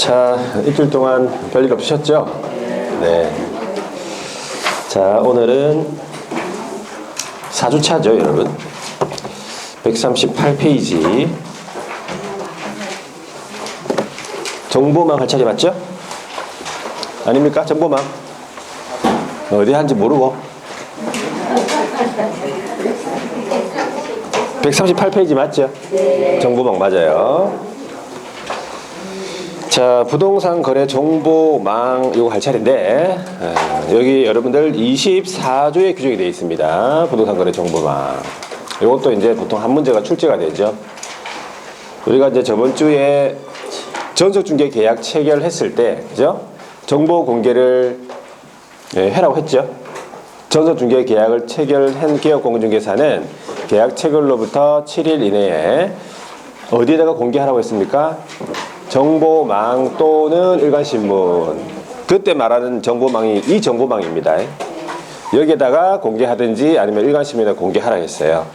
자, 일주일 동안 별일 없으셨죠? 네. 자, 오늘은 4주차죠, 여러분. 138페이지. 정보망 할 차례 맞죠? 아닙니까? 정보망. 어디 한지 모르고. 138페이지 맞죠? 정보망 맞아요. 자, 부동산 거래 정보망 요거 할 차례인데 여기 여러분들 24조에 규정이 되어 있습니다. 부동산 거래 정보망. 요것도 이제 보통 한 문제가 출제가 되죠. 우리가 이제 저번 주에 전속 중개 계약 체결했을 때, 그죠? 정보 공개를 해라고 했죠. 전속 중개 계약을 체결한 기업공인중개사는 계약 체결로부터 7일 이내에 어디에다가 공개하라고 했습니까? 정보망 또는 일간신문. 그때 말하는 정보망이 이 정보망입니다. 여기에다가 공개하든지 아니면 일간신문에다 공개하라 했어요.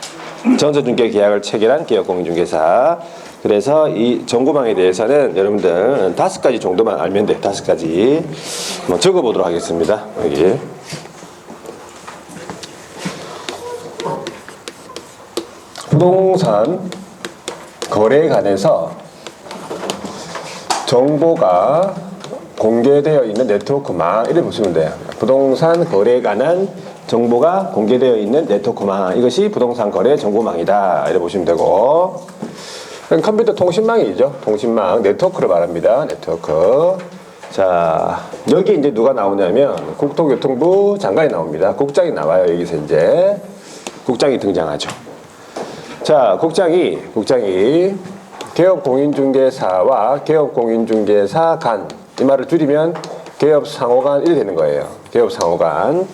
전속중개 계약을 체결한 기업공인중개사. 그래서 이 정보망에 대해서는 여러분들 5가지 정도만 알면 돼요. 5가지. 한번 적어보도록 하겠습니다. 여기. 부동산 거래관에서 정보가 공개되어 있는 네트워크망, 이렇게 보시면 돼요. 부동산 거래에 관한 정보가 공개되어 있는 네트워크망, 이것이 부동산 거래 정보망이다, 이렇게 보시면 되고, 컴퓨터 통신망이죠. 통신망, 네트워크를 말합니다. 네트워크. 자, 여기 이제 누가 나오냐면 국토교통부 장관이 나옵니다. 국장이 나와요. 여기서 이제 국장이 등장하죠. 자, 국장이 개업공인중개사와 개업공인중개사 간, 이 말을 줄이면 개업상호간 이렇게 되는 거예요. 개업상호간.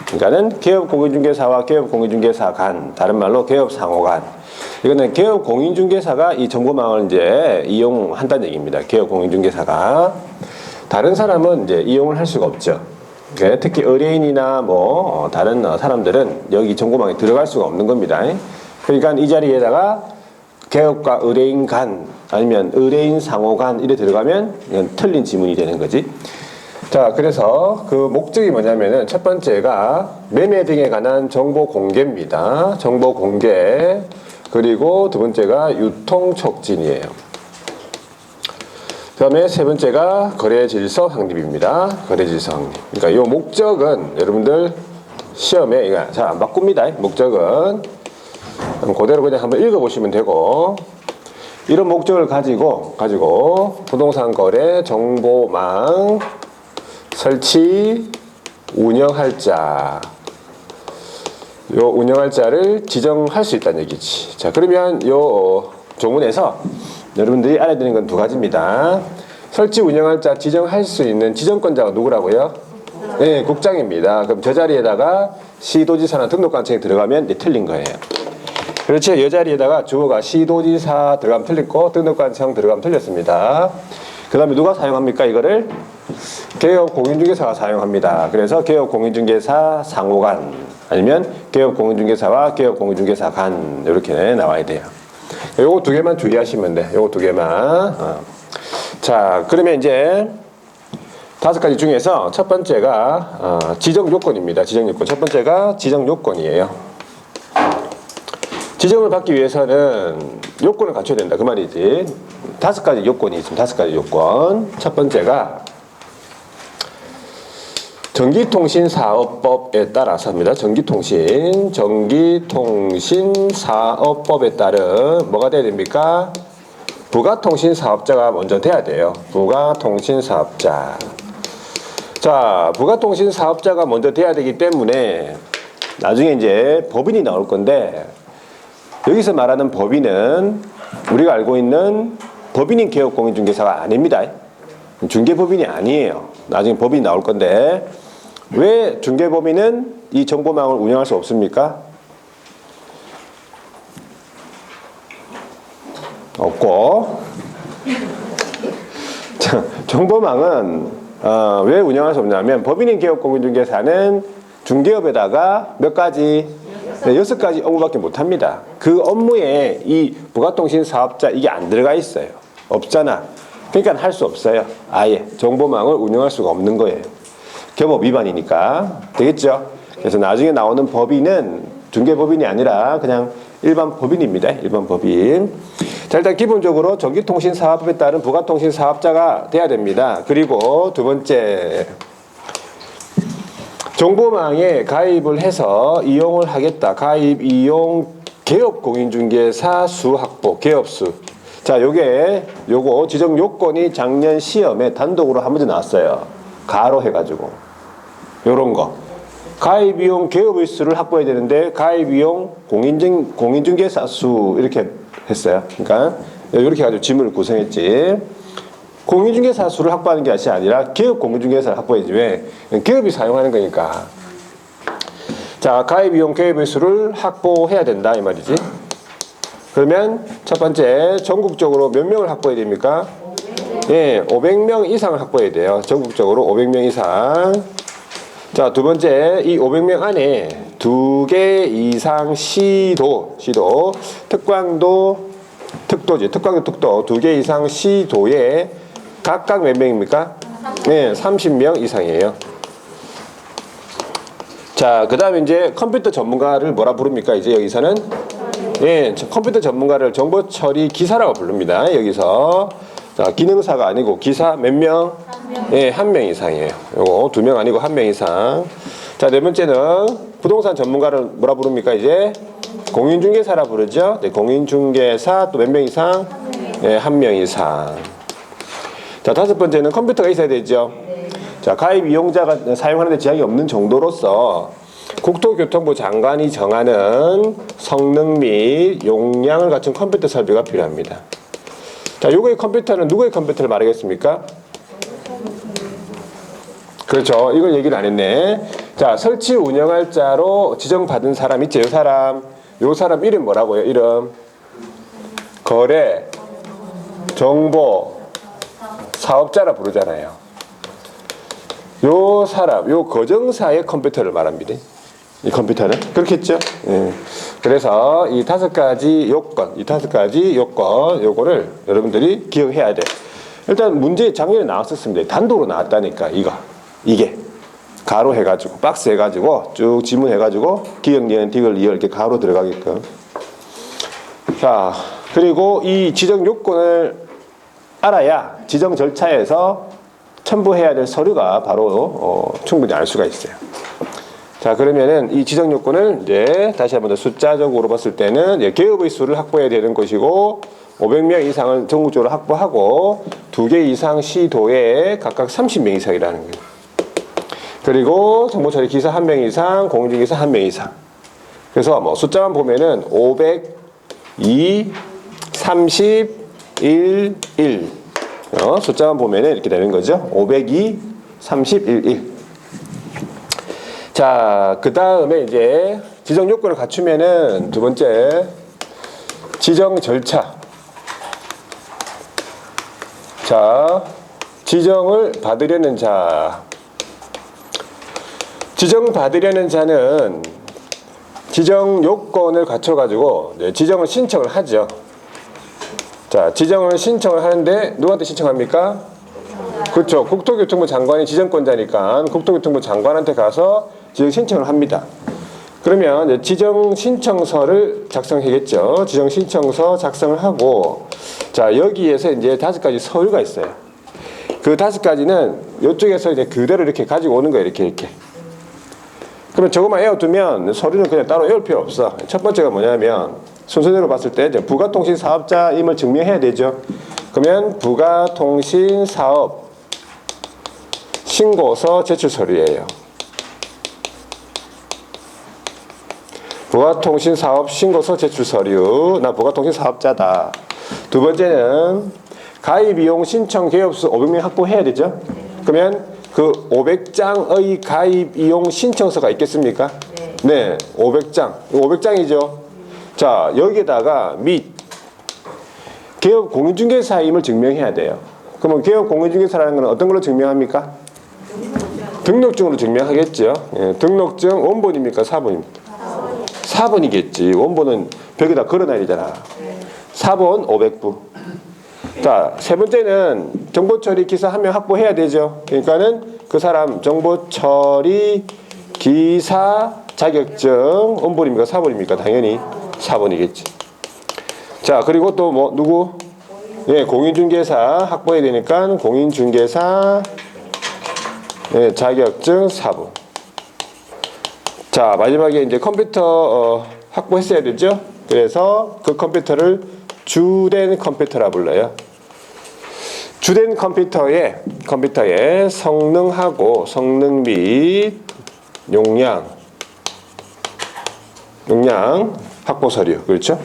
그러니까는 개업공인중개사와 개업공인중개사 간, 다른 말로 개업상호간. 이거는 개업공인중개사가 이 정보망을 이제 이용한다는 얘기입니다. 개업공인중개사가. 다른 사람은 이제 이용을 할 수가 없죠. 특히 의뢰인이나 뭐 다른 사람들은 여기 정보망에 들어갈 수가 없는 겁니다. 그러니까 이 자리에다가 개업과 의뢰인 간, 아니면 의뢰인 상호 간 이래 들어가면 이건 틀린 지문이 되는 거지. 자, 그래서 그 목적이 뭐냐면은 첫 번째가 매매 등에 관한 정보 공개입니다. 정보 공개. 그리고 두 번째가 유통 촉진이에요. 그 다음에 세 번째가 거래 질서 확립입니다. 거래 질서 확립. 그러니까 이 목적은 여러분들 시험에 이거 잘 안 바꿉니다. 목적은 그대로 그냥 한번 읽어보시면 되고, 이런 목적을 가지고 부동산 거래 정보망 설치 운영할 자, 요 운영할 자를 지정할 수 있다는 얘기지. 자, 그러면 요 조문에서 여러분들이 알아야 되는 건 두 가지입니다. 설치 운영할 자 지정할 수 있는 지정권자가 누구라고요? 네, 국장입니다. 그럼 저 자리에다가 시도지사나 등록관청이 들어가면 틀린 거예요. 그렇죠. 이 자리에다가 주어가 시도지사 들어가면 틀렸고 등록관청 들어가면 틀렸습니다. 그 다음에 누가 사용합니까? 이거를 개업공인중개사가 사용합니다. 그래서 개업공인중개사 상호간, 아니면 개업공인중개사와 개업공인중개사 간, 이렇게 나와야 돼요. 요거 두 개만 주의하시면 돼. 요거 두 개만. 자, 그러면 이제 5가지 중에서 첫 번째가 지정 요건입니다. 지정 요건. 첫 번째가 지정 요건이에요. 지정을 받기 위해서는 요건을 갖춰야 된다, 그 말이지. 5가지 요건이 있습니다. 5가지 요건. 첫 번째가 전기통신사업법에 따라서입니다. 전기통신사업법에 따른 뭐가 돼야 됩니까? 부가통신사업자가 먼저 돼야 돼요. 부가통신사업자. 자, 부가통신사업자가 먼저 돼야 되기 때문에 나중에 이제 법인이 나올 건데, 여기서 말하는 법인은 우리가 알고 있는 법인인 개업공인중개사가 아닙니다. 중개법인이 아니에요. 나중에 법인이 나올 건데, 왜 중개법인은 이 정보망을 운영할 수 없습니까? 없고. 자, 정보망은 왜 운영할 수 없냐면, 법인인 개업공인중개사는 중개업에다가 몇 가지? 6가지 업무밖에 못합니다. 그 업무에 이 부가통신 사업자 이게 안 들어가 있어요. 없잖아. 그러니까 할 수 없어요. 아예 정보망을 운영할 수가 없는 거예요. 교법 위반이니까. 되겠죠? 그래서 나중에 나오는 법인은 중개법인이 아니라 그냥 일반 법인입니다. 일반 법인. 자, 일단 기본적으로 전기통신사업법에 따른 부가통신사업자가 돼야 됩니다. 그리고 두 번째, 정보망에 가입을 해서 이용을 하겠다. 가입, 이용, 개업 공인중개사 수 확보, 개업수. 자, 요거 지정 요건이 작년 시험에 단독으로 한 문제 나왔어요. 가로 해가지고. 요런 거. 가입, 이용, 개업의 수를 확보해야 되는데, 가입, 이용, 공인중개사 수, 이렇게 했어요. 그러니까, 이렇게 해가지고 지문을 구성했지. 공인중개사 수를 확보하는 게 아니라 개업 공인중개사를 확보해야지. 왜? 개업이 사용하는 거니까. 자, 가입, 이용, 개업의 수를 확보해야 된다 이 말이지. 그러면 첫 번째, 전국적으로 몇 명을 확보해야 됩니까? 예, 500명 이상을 확보해야 돼요. 전국적으로 500명 이상. 자, 두 번째, 이 500명 안에 2개 이상 시도, 특광도, 특도지, 특광도, 특도, 2개 이상 시도에 각각 몇 명입니까? 네, 30명 이상이에요. 자, 그 다음에 이제 컴퓨터 전문가를 뭐라 부릅니까? 이제 여기서는 예, 컴퓨터 전문가를 정보 처리 기사라고 부릅니다. 여기서 자, 기능사가 아니고 기사 몇 명? 예, 1명 이상이에요. 요거 2명 아니고 1명 이상. 자, 네 번째는 부동산 전문가를 뭐라 부릅니까? 이제 공인중개사라 부르죠. 네, 공인중개사 또 몇 명 이상? 예, 1명 이상. 자, 다섯 번째는 컴퓨터가 있어야 되죠. 자, 가입 이용자가 사용하는데 제약이 없는 정도로서 국토교통부 장관이 정하는 성능 및 용량을 갖춘 컴퓨터 설비가 필요합니다. 자, 요거의 컴퓨터는 누구의 컴퓨터를 말하겠습니까? 그렇죠. 이걸 얘기를 안 했네. 자, 설치 운영할 자로 지정받은 사람 있죠. 요 사람 이름 뭐라고요? 이름. 거래, 정보, 사업자라 부르잖아요. 요 사람, 요 거정사의 컴퓨터를 말합니다. 이 컴퓨터는 그렇겠죠. 예. 그래서 이 5가지 요건, 요거를 여러분들이 기억해야 돼. 일단 문제 작년에 나왔었습니다. 단독으로 나왔다니까 이게 가로 해가지고 박스 해가지고 쭉 지문해가지고 기역, 니은, 디귿, 리을 이렇게 가로 들어가게끔. 자, 그리고 이 지정 요건을 알아야 지정 절차에서 첨부해야 될 서류가 바로 충분히 알 수가 있어요. 자, 그러면은 이 지정 요건을 이제 다시 한번 더 숫자적으로 봤을 때는 개업의 수를 확보해야 되는 것이고 500명 이상을 전국적으로 확보하고 2개 이상 시도에 각각 30명 이상이라는 거예요. 그리고 정보처리 기사 1명 이상, 공인중개사 1명 이상. 그래서 뭐 숫자만 보면은 500, 2, 30, 1, 1. 숫자만 보면은 이렇게 되는 거죠. 502, 31, 1. 자, 그 다음에 이제 지정 요건을 갖추면은 두 번째, 지정 절차. 자, 지정을 받으려는 자. 지정받으려는 자는 지정 요건을 갖춰가지고 지정을 신청을 하죠. 자, 지정을 신청을 하는데 누구한테 신청합니까? 그렇죠. 국토교통부 장관이 지정권자니까 국토교통부 장관한테 가서 지정 신청을 합니다. 그러면 이제 지정 신청서를 작성해야겠죠. 지정 신청서 작성을 하고, 자, 여기에서 이제 5가지 서류가 있어요. 그 5가지는 이쪽에서 이제 그대로 이렇게 가지고 오는 거예요. 이렇게. 그러면 저것만 외워두면 서류는 그냥 따로 외울 필요 없어. 첫 번째가 뭐냐면 순서대로 봤을 때 이제 부가통신 사업자임을 증명해야 되죠. 그러면 부가통신 사업 신고서 제출 서류예요. 부가통신 사업 신고서 제출 서류. 나 부가통신 사업자다. 두 번째는 가입 이용 신청 개업수 500명 확보해야 되죠. 그러면 그 500장의 가입 이용 신청서가 있겠습니까? 네, 500장. 500장이죠. 자, 여기에다가 및 개업 공인중개사임을 증명해야 돼요. 그러면 개업 공인중개사라는 건 어떤 걸로 증명합니까? 등록증으로 증명하겠죠. 예, 등록증 원본입니까? 사본입니까? 4번이겠지. 원본은 벽에다 걸어놔야 되잖아. 4번 500부. 자, 세 번째는 정보 처리 기사 한 명 확보해야 되죠. 그러니까는 그 사람 정보 처리 기사 자격증 온본입니까? 사본입니까? 당연히 사본이겠지. 자, 그리고 또 뭐 누구? 예, 공인중개사 확보해야 되니까 공인중개사 예, 자격증 사본. 자, 마지막에 이제 컴퓨터 확보했어야 되죠. 그래서 그 컴퓨터를 주된 컴퓨터라 불러요. 주된 컴퓨터의 성능하고 성능 및 용량 확보 서류, 그렇죠?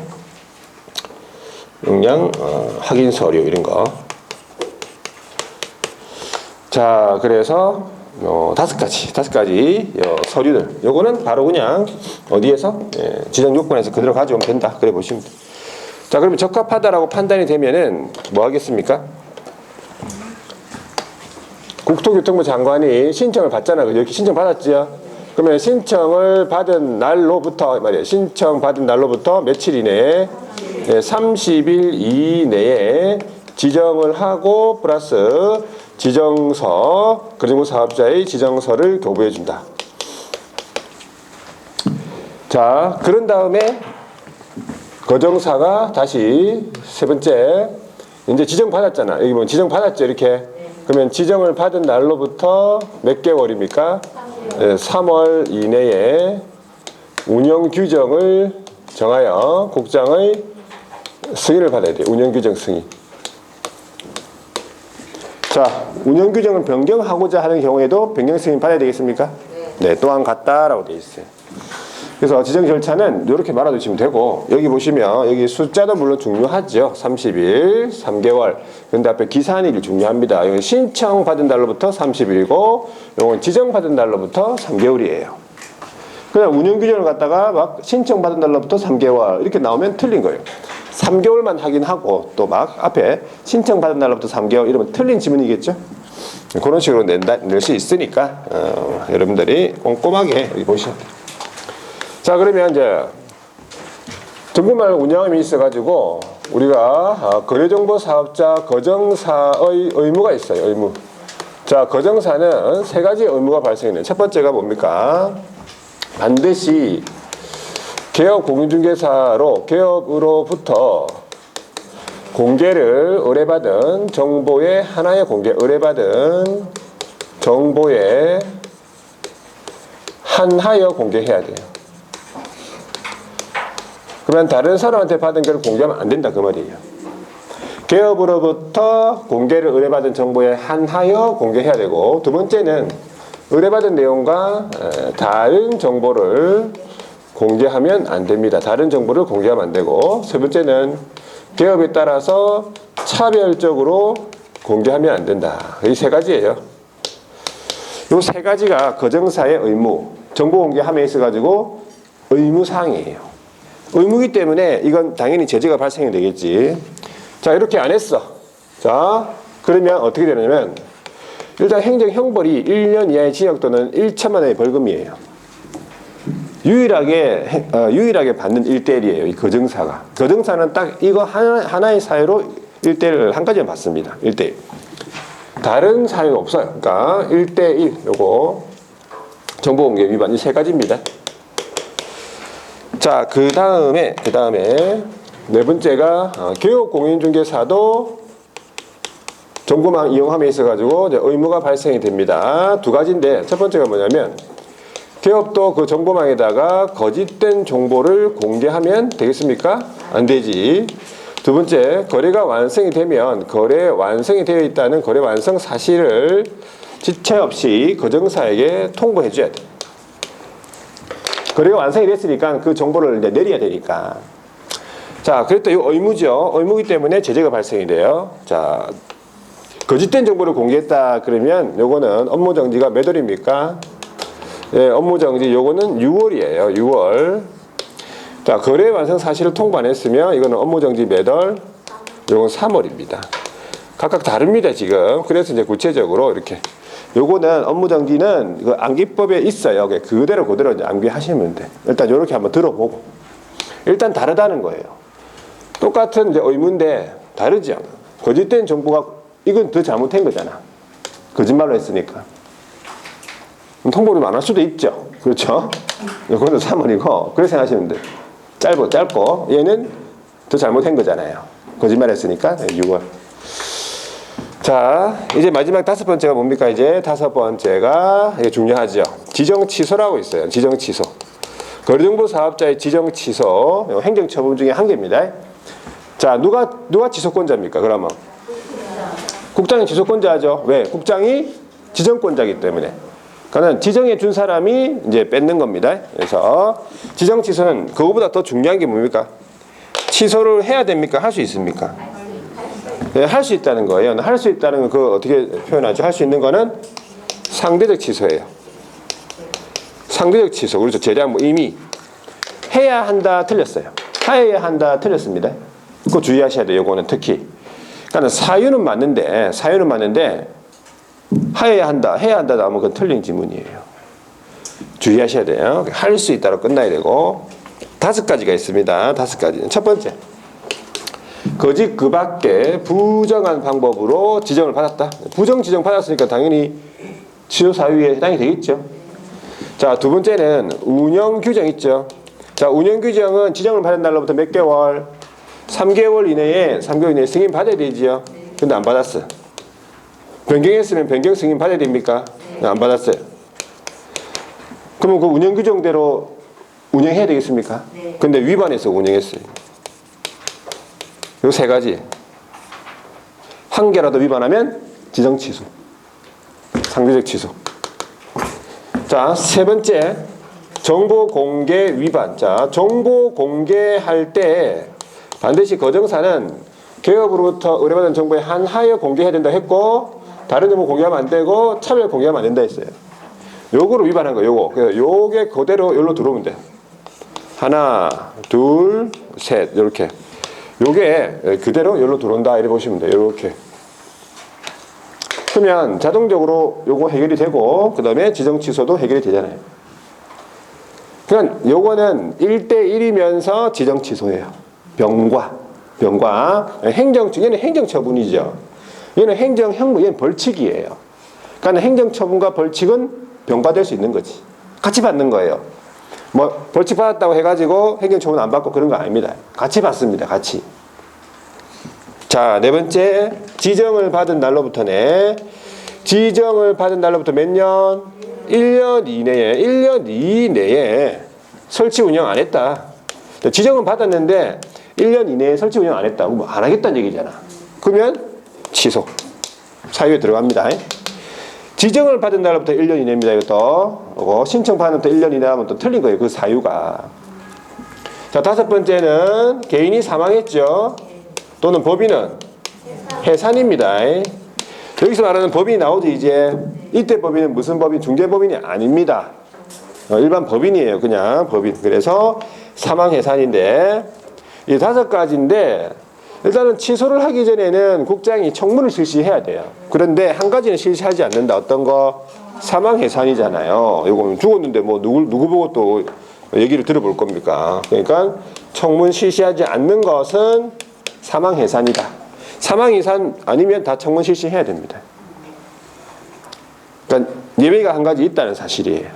용량 확인 서류 이런 거. 자, 그래서 다섯 가지 서류들. 요거는 바로 그냥 어디에서 지정 요건에서 그대로 가져오면 된다. 그래 보시면 돼요. 자, 그러면 적합하다라고 판단이 되면은 뭐 하겠습니까? 국토교통부 장관이 신청을 받잖아. 이렇게 신청 받았지요? 그러면 신청을 받은 날로부터 말이에요. 신청 받은 날로부터 며칠 이내에 30일 이내에 지정을 하고 플러스 지정서 그리고 사업자의 지정서를 교부해 준다. 자, 그런 다음에 거정사가 다시 세 번째 이제 지정 받았잖아. 여기 보면 지정 받았죠, 이렇게. 그러면 지정을 받은 날로부터 몇 개월입니까? 3월 이내에 운영 규정을 정하여 국장의 승인을 받아야 돼요. 운영 규정 승인. 자, 운영 규정을 변경하고자 하는 경우에도 변경 승인 받아야 되겠습니까? 네, 또한 같다라고 되어 있어요. 그래서 지정 절차는 이렇게 말아두시면 되고, 여기 보시면 여기 숫자도 물론 중요하죠. 30일, 3개월. 근데 앞에 기산일이 중요합니다. 이건 신청 받은 날로부터 30일이고, 이건 지정 받은 날로부터 3개월이에요. 그냥 운영 규정을 갖다가 막 신청 받은 날로부터 3개월 이렇게 나오면 틀린 거예요. 3개월만 확인하고 또 막 앞에 신청 받은 날로부터 3개월 이러면 틀린 지문이겠죠. 그런 식으로 낼 수 있으니까 여러분들이 꼼꼼하게 여기 보시면 돼요. 자, 그러면 이제 정보망 운영함이 있어가지고 우리가 거래정보 사업자 거정사의 의무가 있어요. 의무. 자, 거정사는 세 가지 의무가 발생해요. 첫 번째가 뭡니까? 반드시 개업 공인중개사로 개업으로부터 공개를 의뢰받은 정보의 하나의 공개, 의뢰받은 정보에 한하여 공개해야 돼요. 그러면 다른 사람한테 받은 걸 공개하면 안 된다 그 말이에요. 개업으로부터 공개를 의뢰받은 정보에 한하여 공개해야 되고, 두 번째는 의뢰받은 내용과 다른 정보를 공개하면 안 됩니다. 다른 정보를 공개하면 안 되고, 세 번째는 개업에 따라서 차별적으로 공개하면 안 된다. 이 세 가지예요. 이 세 가지가 거정사의 의무, 정보 공개함에 있어가지고 의무사항이에요. 의무이기 때문에 이건 당연히 제재가 발생이 되겠지. 자, 이렇게 안 했어. 자, 그러면 어떻게 되냐면 일단 행정형벌이 1년 이하의 징역 또는 1천만 원의 벌금이에요. 유일하게 받는 1대1이에요. 이 거정사가. 거정사는 딱 이거 하나의 사유로 1대1을 한 가지만 받습니다. 1대1. 다른 사유가 없어요. 그러니까 1대1 요거 정보공개 위반 이 세 가지입니다. 자, 그 다음에 네 번째가 개업공인중개사도 정보망 이용함에 있어가지고 이제 의무가 발생이 됩니다. 두 가지인데 첫 번째가 뭐냐면 개업도 그 정보망에다가 거짓된 정보를 공개하면 되겠습니까? 안 되지. 두 번째, 거래가 완성이 되면 거래 완성이 되어 있다는 거래 완성 사실을 지체 없이 거정사에게 통보해 줘야 돼. 거래가 완성이 됐으니까 그 정보를 이제 내려야 되니까. 자, 그랬더니 의무죠. 의무이기 때문에 제재가 발생이 돼요. 자, 거짓된 정보를 공개했다 그러면 요거는 업무정지가 몇 월입니까? 예, 업무정지 요거는 6월이에요. 6월. 자, 거래 완성 사실을 통보 안 했으면 이거는 업무정지 몇 월? 요건 3월입니다. 각각 다릅니다, 지금. 그래서 이제 구체적으로 이렇게. 요거는 업무정지는 그 암기법에 있어요. 그대로 이제 암기하시면 돼. 일단 요렇게 한번 들어보고. 일단 다르다는 거예요. 똑같은 이제 의무인데 다르죠. 거짓된 정보가 이건 더 잘못된 거잖아. 거짓말로 했으니까. 통보를 안 할 수도 있죠. 그렇죠? 이거는 3월이고 그렇게 생각하시면 돼요. 짧고 얘는 더 잘못한 거잖아요. 거짓말 했으니까 6월. 자, 이제 마지막 5번째가 뭡니까? 이제 5번째가 이게 중요하죠. 지정 취소라고 있어요. 지정 취소. 거래정보 사업자의 지정 취소. 행정처분 중에 한 개입니다. 자, 누가 지소권자입니까? 그러면 국장이 지소권자죠. 왜? 국장이 지정권자이기 때문에. 그러니까 지정해 준 사람이 이제 뺏는 겁니다. 그래서 지정 취소는 그거보다 더 중요한 게 뭡니까? 취소를 해야 됩니까? 할 수 있습니까? 네, 할 수 있다는 거예요. 할 수 있다는 건 그거 어떻게 표현하죠? 할 수 있는 거는 상대적 취소예요. 상대적 취소. 그렇죠. 재량 뭐 이미 해야 한다 틀렸어요. 해야 한다 틀렸습니다. 그거 주의하셔야 돼요. 요거는 특히. 그러니까 사유는 맞는데 해야 한다 나오면 그건 틀린 지문이에요. 주의하셔야 돼요. 할 수 있다로 끝나야 되고 5가지가 있습니다. 5가지. 첫 번째, 거짓 그 밖에 부정한 방법으로 지정을 받았다. 부정 지정 받았으니까 당연히 취소 사유에 해당이 되겠죠. 자, 두 번째는 운영 규정 있죠. 자, 운영 규정은 지정을 받은 날로부터 몇 개월? 3개월 이내에 승인 받아야 되지요. 근데 안 받았어. 변경했으면 변경 승인 받아야 됩니까? 안 받았어요. 그러면 그 운영 규정대로 운영해야 되겠습니까? 네. 근데 위반해서 운영했어요. 요 3가지. 한 개라도 위반하면 지정 취소. 상대적 취소. 자, 3번째. 정보 공개 위반. 자, 정보 공개할 때 반드시 거정사는 기업으로부터 의뢰받은 정보에 한하여 공개해야 된다 했고, 다른 정보 공개하면 안 되고, 차별 공개하면 안 된다 했어요. 요거를 위반한 거예요, 요거. 그래서 요게 그대로 여기로 들어오면 돼요. 하나, 둘, 셋. 요렇게. 요게 그대로 여기로 들어온다. 이렇게 보시면 돼요. 요렇게. 그러면 자동적으로 요거 해결이 되고, 그 다음에 지정 취소도 해결이 되잖아요. 그러니까 요거는 1대1이면서 지정 취소예요. 병과. 얘는 행정처분이죠. 얘는 행정형무, 얘는 벌칙이에요. 그러니까 행정처분과 벌칙은 병과될 수 있는 거지. 같이 받는 거예요. 뭐 벌칙 받았다고 해가지고 행정처분 안 받고 그런 거 아닙니다. 같이 받습니다. 같이. 자, 4번째, 지정을 받은 날로부터네. 지정을 받은 날로부터 몇 년? 1년 이내에 설치 운영 안 했다. 지정은 받았는데 1년 이내에 설치 운영 안 했다. 뭐 안 하겠다는 얘기잖아. 그러면 취소. 사유에 들어갑니다. 지정을 받은 날로부터 1년 이내입니다. 이것도. 신청 받은 날부터 1년 이내 하면 또 틀린 거예요. 그 사유가. 자, 5번째는 개인이 사망했죠. 또는 법인은 해산입니다. 여기서 말하는 법인이 나오지 이제. 이때 법인은 무슨 법인? 중개법인이 아닙니다. 일반 법인이에요. 그냥 법인. 그래서 사망 해산인데 이 5가지인데 일단은 취소를 하기 전에는 국장이 청문을 실시해야 돼요. 그런데 한 가지는 실시하지 않는다. 어떤 거? 사망 해산이잖아요. 이거 죽었는데 뭐 누구 보고 또 얘기를 들어볼 겁니까? 그러니까 청문 실시하지 않는 것은 사망 해산이다. 사망 해산 아니면 다 청문 실시해야 됩니다. 그러니까 예외가 한 가지 있다는 사실이에요.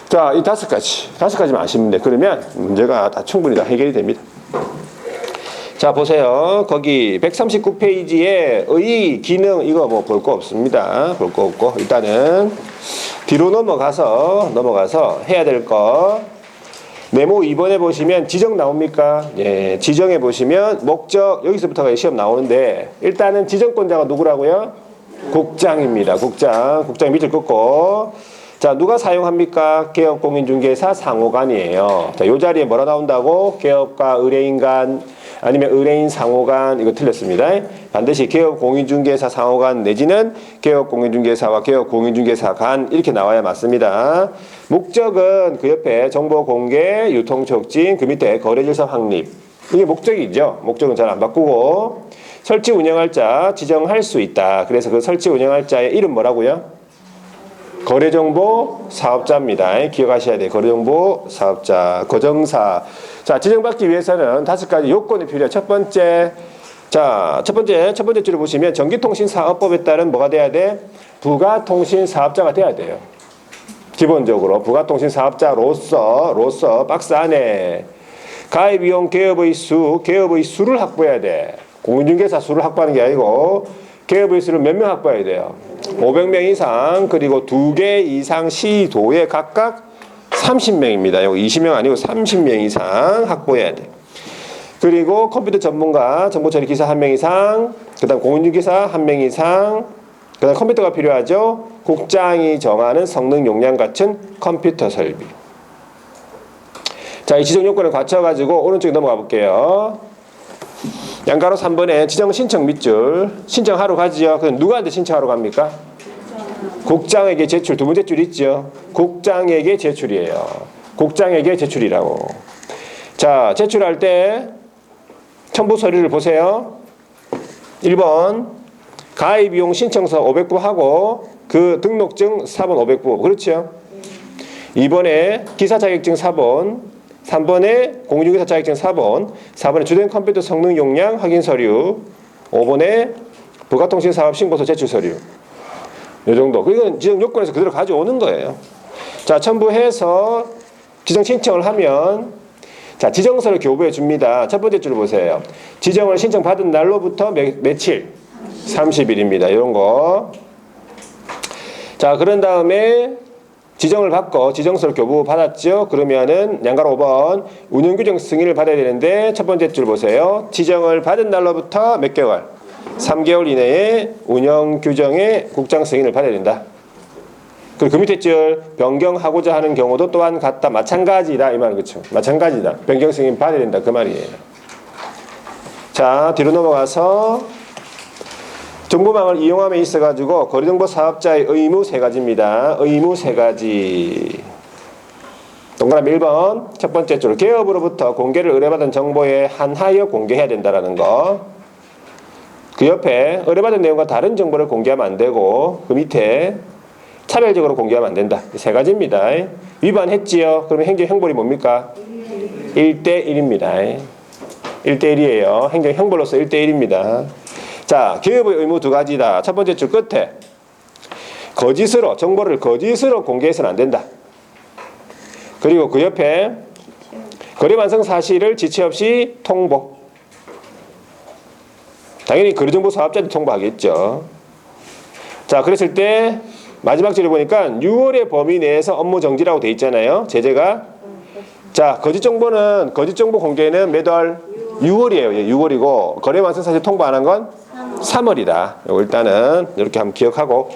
자, 이 5가지만 아시면 돼. 그러면 문제가 다 충분히 다 해결이 됩니다. 자, 보세요. 거기 139페이지에 의 기능 이거 뭐 볼 거 없습니다. 볼 거 없고 일단은 뒤로 넘어가서 해야 될 거. 네모 2번에 보시면 지정 나옵니까? 예, 지정에 보시면 목적 여기서부터가 시험 나오는데 일단은 지정권자가 누구라고요? 국장입니다. 국장 밑을 긋고 자, 누가 사용합니까? 개업공인중개사 상호간이에요. 자, 요 자리에 뭐라 나온다고? 개업과 의뢰인 간 아니면 의뢰인 상호간 이거 틀렸습니다. 반드시 개업공인중개사 상호간 내지는 개업공인중개사와 개업공인중개사 간 이렇게 나와야 맞습니다. 목적은 그 옆에 정보공개, 유통촉진, 그 밑에 거래질서 확립. 이게 목적이죠. 목적은 잘 안 바꾸고 설치 운영할 자 지정할 수 있다. 그래서 그 설치 운영할 자의 이름 뭐라고요? 거래정보 사업자입니다. 기억하셔야 돼요. 거래정보 사업자, 거정사. 자, 지정받기 위해서는 5가지 요건이 필요해요. 첫 번째, 자, 첫 번째 줄을 보시면 전기통신사업법에 따른 뭐가 돼야 돼? 부가통신사업자가 돼야 돼요. 기본적으로 부가통신사업자로서 박스 안에 가입이용 개업의 수를 확보해야 돼. 공인중개사 수를 확보하는 게 아니고 개업의 수를 몇 명 확보해야 돼요? 500명 이상, 그리고 2개 이상 시도에 각각 30명입니다. 여기 20명 아니고 30명 이상 확보해야 돼. 그리고 컴퓨터 전문가, 정보처리 기사 1명 이상, 그 다음 공인중개사 1명 이상, 그 다음 컴퓨터가 필요하죠. 국장이 정하는 성능 용량 갖춘 컴퓨터 설비. 자, 이 지정 요건을 갖춰가지고 오른쪽에 넘어가 볼게요. 양가로 3번에 지정 신청 밑줄 신청하러 가지요. 그럼 누구한테 신청하러 갑니까? 국장에게 제출. 두 번째 줄 있죠. 국장에게 제출이에요. 국장에게 제출이라고. 자, 제출할 때 첨부 서류를 보세요. 1번 가입이용 신청서 500부 하고 그 등록증 4번 500부. 그렇죠? 2번에 기사 자격증 4번, 3번에 공인중개사 자격증 4번, 4번에 주된 컴퓨터 성능 용량 확인 서류, 5번에 부가통신사업 신고서 제출 서류. 이 정도. 이건 지정 요건에서 그대로 가져오는 거예요. 자, 첨부해서 지정 신청을 하면 자, 지정서를 교부해 줍니다. 첫 번째 줄 보세요. 지정을 신청받은 날로부터 며칠? 30일입니다. 이런 거. 자, 그런 다음에 지정을 받고 지정서를 교부 받았죠. 그러면은 양가로 5번 운영규정 승인을 받아야 되는데 첫 번째 줄 보세요. 지정을 받은 날로부터 몇 개월? 3개월 이내에 운영규정의 국장 승인을 받아야 된다. 그리고 그 밑에 줄 변경하고자 하는 경우도 또한 같다. 마찬가지다. 이 말은 그렇죠. 마찬가지다. 변경 승인 받아야 된다. 그 말이에요. 자, 뒤로 넘어가서 정보망을 이용함에 있어가지고 거리정보 사업자의 의무 3가지입니다. 의무 3가지. 동그라미 1번 첫 번째 줄 개업으로부터 공개를 의뢰받은 정보에 한하여 공개해야 된다라는 거. 그 옆에 의뢰받은 내용과 다른 정보를 공개하면 안 되고 그 밑에 차별적으로 공개하면 안 된다. 3가지입니다. 위반했지요? 그러면 행정형벌이 뭡니까? 1대1입니다. 1대1이에요. 행정형벌로서 1대1입니다. 자, 개업의 의무 2가지다. 첫 번째 줄 끝에 거짓으로 정보를 거짓으로 공개해서는 안 된다. 그리고 그 옆에 거래 완성 사실을 지체 없이 통보. 당연히 거래정보 사업자한테 통보하겠죠. 자, 그랬을 때 마지막 줄에 보니까 6월의 범위 내에서 업무 정지라고 돼 있잖아요. 제재가. 자, 거짓 정보 공개는 몇 월? 6월이에요. 6월이고 거래 완성 사실 통보 안 한 건 3월이다. 이거 일단은 이렇게 한번 기억하고.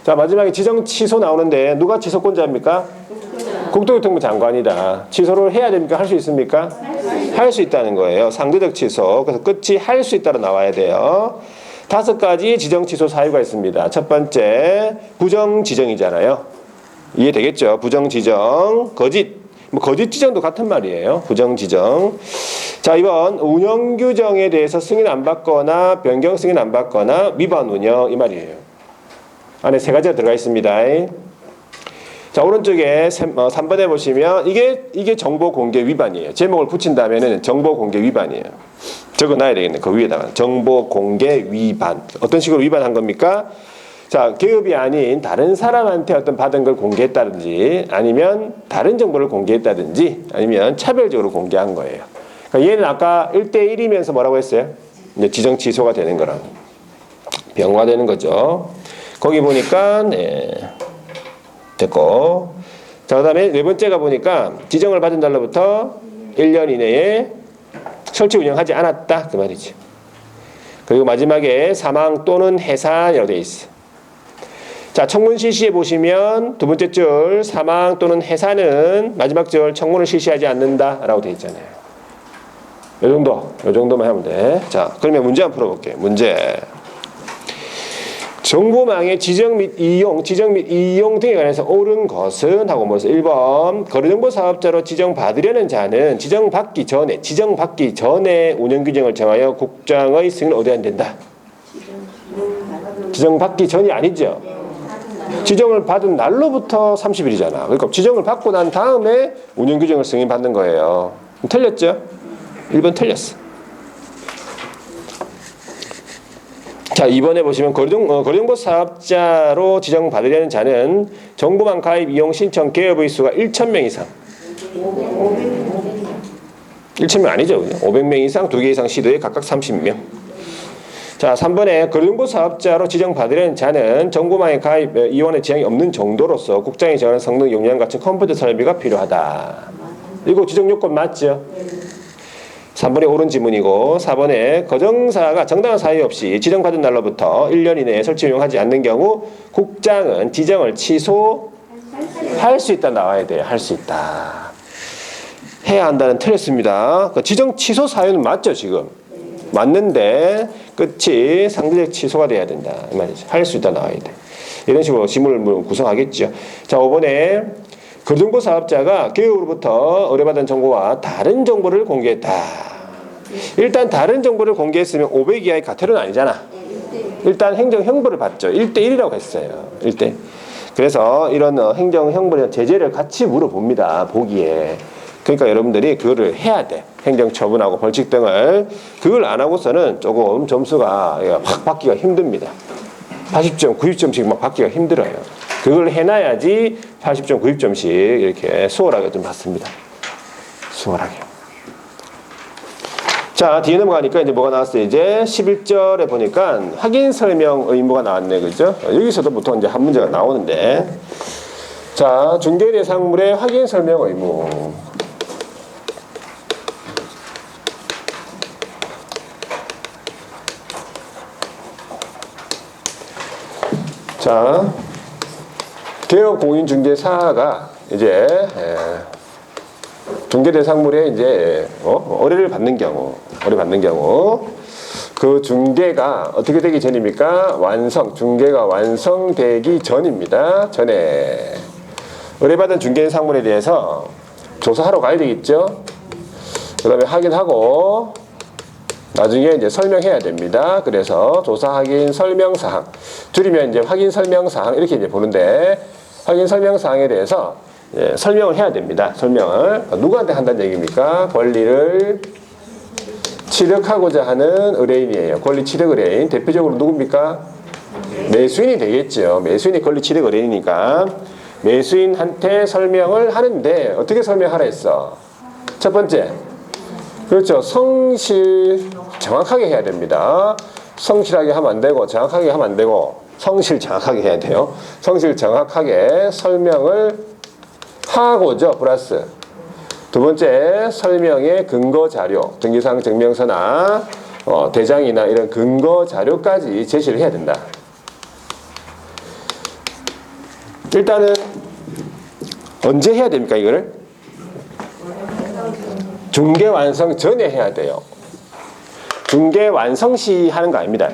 자, 마지막에 지정 취소 나오는데 누가 취소권자입니까? 국토교통부 장관이다. 취소를 해야 됩니까? 할 수 있습니까? 할 수 있다는 거예요. 상대적 취소. 그래서 끝이 할 수 있다로 나와야 돼요. 5가지 지정 취소 사유가 있습니다. 첫 번째 부정 지정이잖아요. 이해되겠죠? 부정 지정, 거짓. 뭐 거짓 지정도 같은 말이에요. 부정 지정. 자, 이번 운영 규정에 대해서 승인 안 받거나 변경 승인 안 받거나 위반 운영 이 말이에요. 안에 3가지가 들어가 있습니다. 자, 오른쪽에 3번에 보시면 이게 정보 공개 위반이에요. 제목을 붙인 다음에는 정보 공개 위반이에요. 적어놔야 되겠네. 그 위에다가 정보 공개 위반. 어떤 식으로 위반한 겁니까? 자, 개업이 아닌 다른 사람한테 어떤 받은 걸 공개했다든지 아니면 다른 정보를 공개했다든지 아니면 차별적으로 공개한 거예요. 그러니까 얘는 아까 1대1이면서 뭐라고 했어요? 이제 지정 취소가 되는 거랑 병화되는 거죠. 거기 보니까 됐고. 자, 그 다음에 4번째가 보니까 지정을 받은 날로부터 1년 이내에 설치 운영하지 않았다. 그 말이죠. 그리고 마지막에 사망 또는 해산이라고 되어 있어. 자, 청문 실시에 보시면 두 번째 줄 사망 또는 해산은 마지막 줄 청문을 실시하지 않는다라고 되어 있잖아요. 요 정도만 하면 돼. 자, 그러면 문제 한번 풀어볼게요. 문제. 정보망의 지정 및 이용 등에 관해서 옳은 것은 하고 뭐서 1번 거래정보 사업자로 지정받으려는 자는 지정받기 전에 운영규정을 정하여 국장의 승인을 얻어야 된다. 지정받기 전이 아니죠. 지정을 받은 날로부터 30일이잖아. 그러니까 지정을 받고 난 다음에 운영규정을 승인받는 거예요. 틀렸죠? 1번 틀렸어. 자, 이번에 보시면 거리정보 사업자로 지정받으려는 자는 정보망 가입 이용 신청 개업의 수가 1,000명 이상. 1,000명 아니죠. 500명 이상, 2개 이상 시도에 각각 30명. 자, 3번에 거리정보 사업자로 지정받으려는 자는 정보망에 가입 이원의 지향이 없는 정도로서 국장이 정하는 성능 용량 같은 컴퓨터 설비가 필요하다. 이거 지정 요건 맞죠? 3번이 옳은 지문이고 4번에 거정사가 정당한 사유 없이 지정받은 날로부터 1년 이내에 설치 운영하지 않는 경우 국장은 지정을 취소할 수 있다 나와야 돼요. 할 수 있다. 해야 한다는 틀렸습니다. 그 지정 취소 사유는 맞죠 지금? 맞는데 끝이 상대적 취소가 돼야 된다. 이 말이죠. 할 수 있다 나와야 돼. 이런 식으로 지문을 구성하겠죠. 자, 5번에 거리정보 사업자가 기업으로부터 의뢰받은 정보와 다른 정보를 공개했다. 일단 다른 정보를 공개했으면 500 이하의 가태료는 아니잖아. 일단 행정형벌을 받죠. 1대1이라고 했어요. 1대. 그래서 이런 행정형벌이나 제재를 같이 물어봅니다. 보기에. 그러니까 여러분들이 그거를 해야 돼. 행정처분하고 벌칙 등을. 그걸 안 하고서는 조금 점수가 확 받기가 힘듭니다. 80점, 90점씩 막 받기가 힘들어요. 그걸 해놔야지 80점, 90점씩 이렇게 수월하게 좀 받습니다. 수월하게. 자, 뒤에 넘어가니까 이제 뭐가 나왔어요? 이제 11절에 보니까 확인 설명 의무가 나왔네. 그죠? 여기서도 보통 이제 한 문제가 나오는데. 자, 중개 대상물의 확인 설명 의무. 자, 개업 공인중개사가 이제 중개 대상물에 이제 의뢰를 받는 경우, 그 중개가 어떻게 되기 전입니까? 중개가 완성되기 전입니다. 전에 의뢰받은 중개 대상물에 대해서 조사하러 가야 되겠죠. 그다음에 확인하고 나중에 이제 설명해야 됩니다. 그래서 조사 확인 설명 사항, 줄이면 이제 확인 설명 사항 이렇게 이제 보는데 확인 설명 사항에 대해서 설명을 해야 됩니다. 설명을 누구한테 한다는 얘기입니까? 권리를 취득하고자 하는 의뢰인이에요. 권리 취득 의뢰인 대표적으로 누굽니까? 매수인이 되겠죠. 매수인이 권리 취득 의뢰인이니까 매수인한테 설명을 하는데 어떻게 설명하라 했어? 첫 번째, 그렇죠. 성실 정확하게 해야 됩니다. 성실하게 하면 안 되고 정확하게 하면 안 되고 성실 정확하게 해야 돼요. 성실 정확하게 설명을 하고죠. 플러스 두 번째, 설명의 근거 자료, 등기사항 증명서나 대장이나 이런 근거 자료까지 제시를 해야 된다. 일단은 언제 해야 됩니까? 이거를 중개 완성 전에 해야 돼요. 중개 완성 시 하는 거 아닙니다.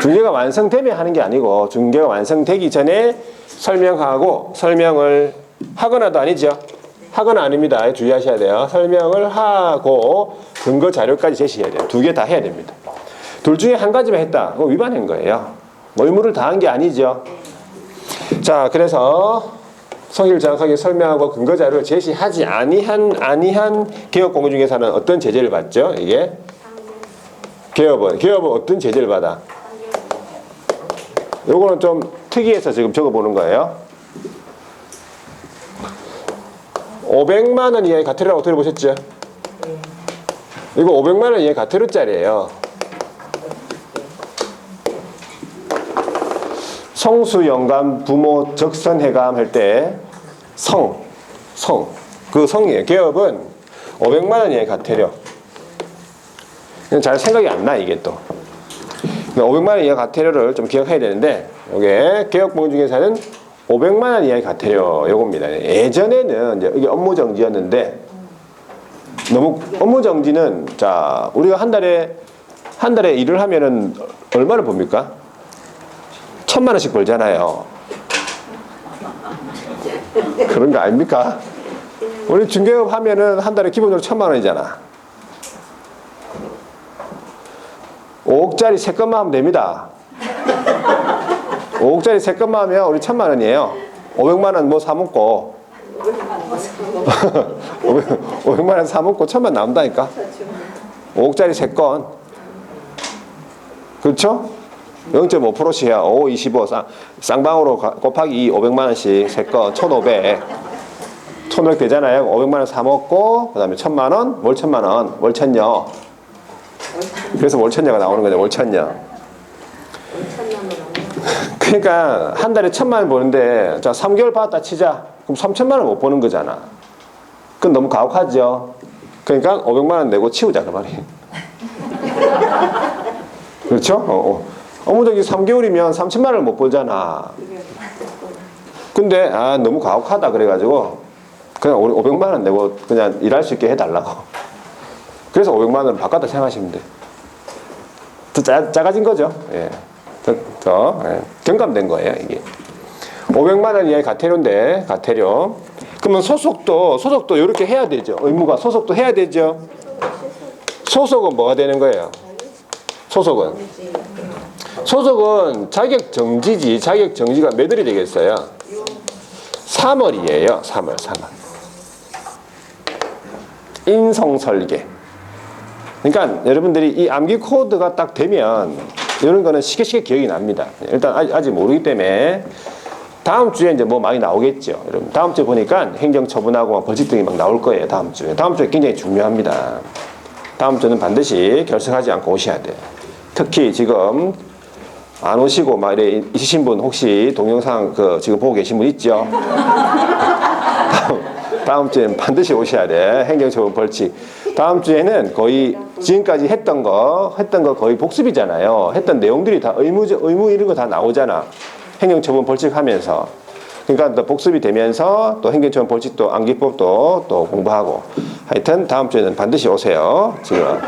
중개가 완성되면 하는 게 아니고 중개가 완성되기 전에 설명하고, 설명을 하거나도 아니죠. 하거나 아닙니다. 주의하셔야 돼요. 설명을 하고 근거 자료까지 제시해야 돼요. 두 개 다 해야 됩니다. 둘 중에 한 가지만 했다. 그거 위반한 거예요. 의무를 다한 게 아니죠. 자, 그래서 성실 정확하게 설명하고 근거 자료를 제시하지 아니한 개업 공인중개사는 어떤 제재를 받죠? 이게 개업은 어떤 제재를 받아? 요거는 좀 특이해서 지금 적어보는 거예요. 500만 원 이하의 가태료라고 들어보셨죠? 이거 500만 원 이하의 가태료짜리예요. 성수, 영감, 부모, 적선, 해감 할 때 그 성이에요. 개업은 500만 원 이하의 가태료. 잘 생각이 안 나, 이게 또. 500만 원 이하 가태료를 좀 기억해야 되는데, 이게 개업공인중개사는 500만 원 이하의 가태료 요겁니다. 예전에는 이제 이게 업무정지였는데, 너무 업무정지는, 자, 우리가 한 달에 일을 하면은 얼마를 봅니까? 1,000만 원씩 벌잖아요. 그런 거 아닙니까? 우리 중개업 하면은 한 달에 기본적으로 1,000만 원이잖아. 5억짜리 3건만 하면 됩니다. 5억짜리 3건만 하면 우리 1,000만 원이에요. 500만 원 뭐 사먹고 500만 원 사먹고 1,000만 원 나온다니까. 5억짜리 3건. 그렇죠? 0.5%씩 해야 5, 25 쌍방으로 곱하기 2 500만 원씩 세거 1,500 1,500 되잖아요. 500만 원 사 먹고 그다음에 1,000만 원, 월 1,000만 원, 월 천녀. 그래서 월 천녀가 나오는 거죠. 월 천녀. 그러니까 한 달에 1,000만 원 버는데 자 3개월 받았다 치자. 그럼 3,000만 원 못 버는 거잖아. 그건 너무 가혹하죠. 그러니까 500만 원 내고 치우자 그 말이에요. 그렇죠? 어머저기 3개월이면 3,000만 원을 못 벌잖아. 근데 너무 가혹하다 그래가지고 그냥 우리 500만 원 내고 그냥 일할 수 있게 해달라고. 그래서 500만 원을 바꿨다 생각하시면 돼. 더 작아진 거죠. 예. 더 경감된 거예요 이게. 500만 원 이하의 가태료인데 가태료. 그러면 소속도 이렇게 해야 되죠. 의무가 소속도 해야 되죠. 소속은 뭐가 되는 거예요? 소속은 자격 정지지. 자격 정지가 몇 월이 되겠어요? 3월이에요. 3월. 인성설계. 그러니까 여러분들이 이 암기 코드가 딱 되면 이런 거는 쉽게 기억이 납니다. 일단 아직 모르기 때문에 다음 주에 이제 뭐 많이 나오겠죠. 여러분 다음 주에 보니까 행정처분하고 벌칙 등이 막 나올 거예요. 다음 주에 굉장히 중요합니다. 다음 주는 반드시 결석하지 않고 오셔야 돼요. 특히 지금 안 오시고 막 이래 있으신 분 혹시 동영상 지금 보고 계신 분 있죠? 다음 주에는 반드시 오셔야 돼. 행정처분 벌칙. 다음 주에는 거의 지금까지 했던 거 거의 복습이잖아요. 했던 내용들이 다 의무 이런 거 다 나오잖아. 행정처분 벌칙하면서. 그러니까 또 복습이 되면서 또 행정처분 벌칙도 암기법도 또 공부하고. 하여튼 다음 주에는 반드시 오세요. 지금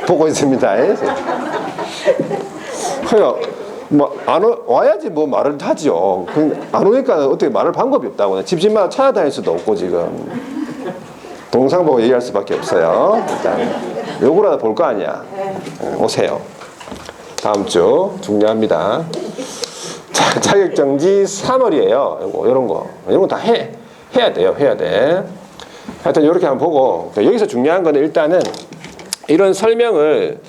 보고 있습니다. 와야지 뭐 말을 하죠. 안 오니까 어떻게 말할 방법이 없다고. 집집마다 찾아다닐 수도 없고 지금. 동영상 보고 얘기할 수밖에 없어요. 일단 요거라도 볼 거 아니야. 오세요. 다음 주 중요합니다. 자격정지 3월이에요. 이런 거 다 해야 돼요. 해야 돼. 하여튼 이렇게 한번 보고 여기서 중요한 거는 일단은 이런 설명을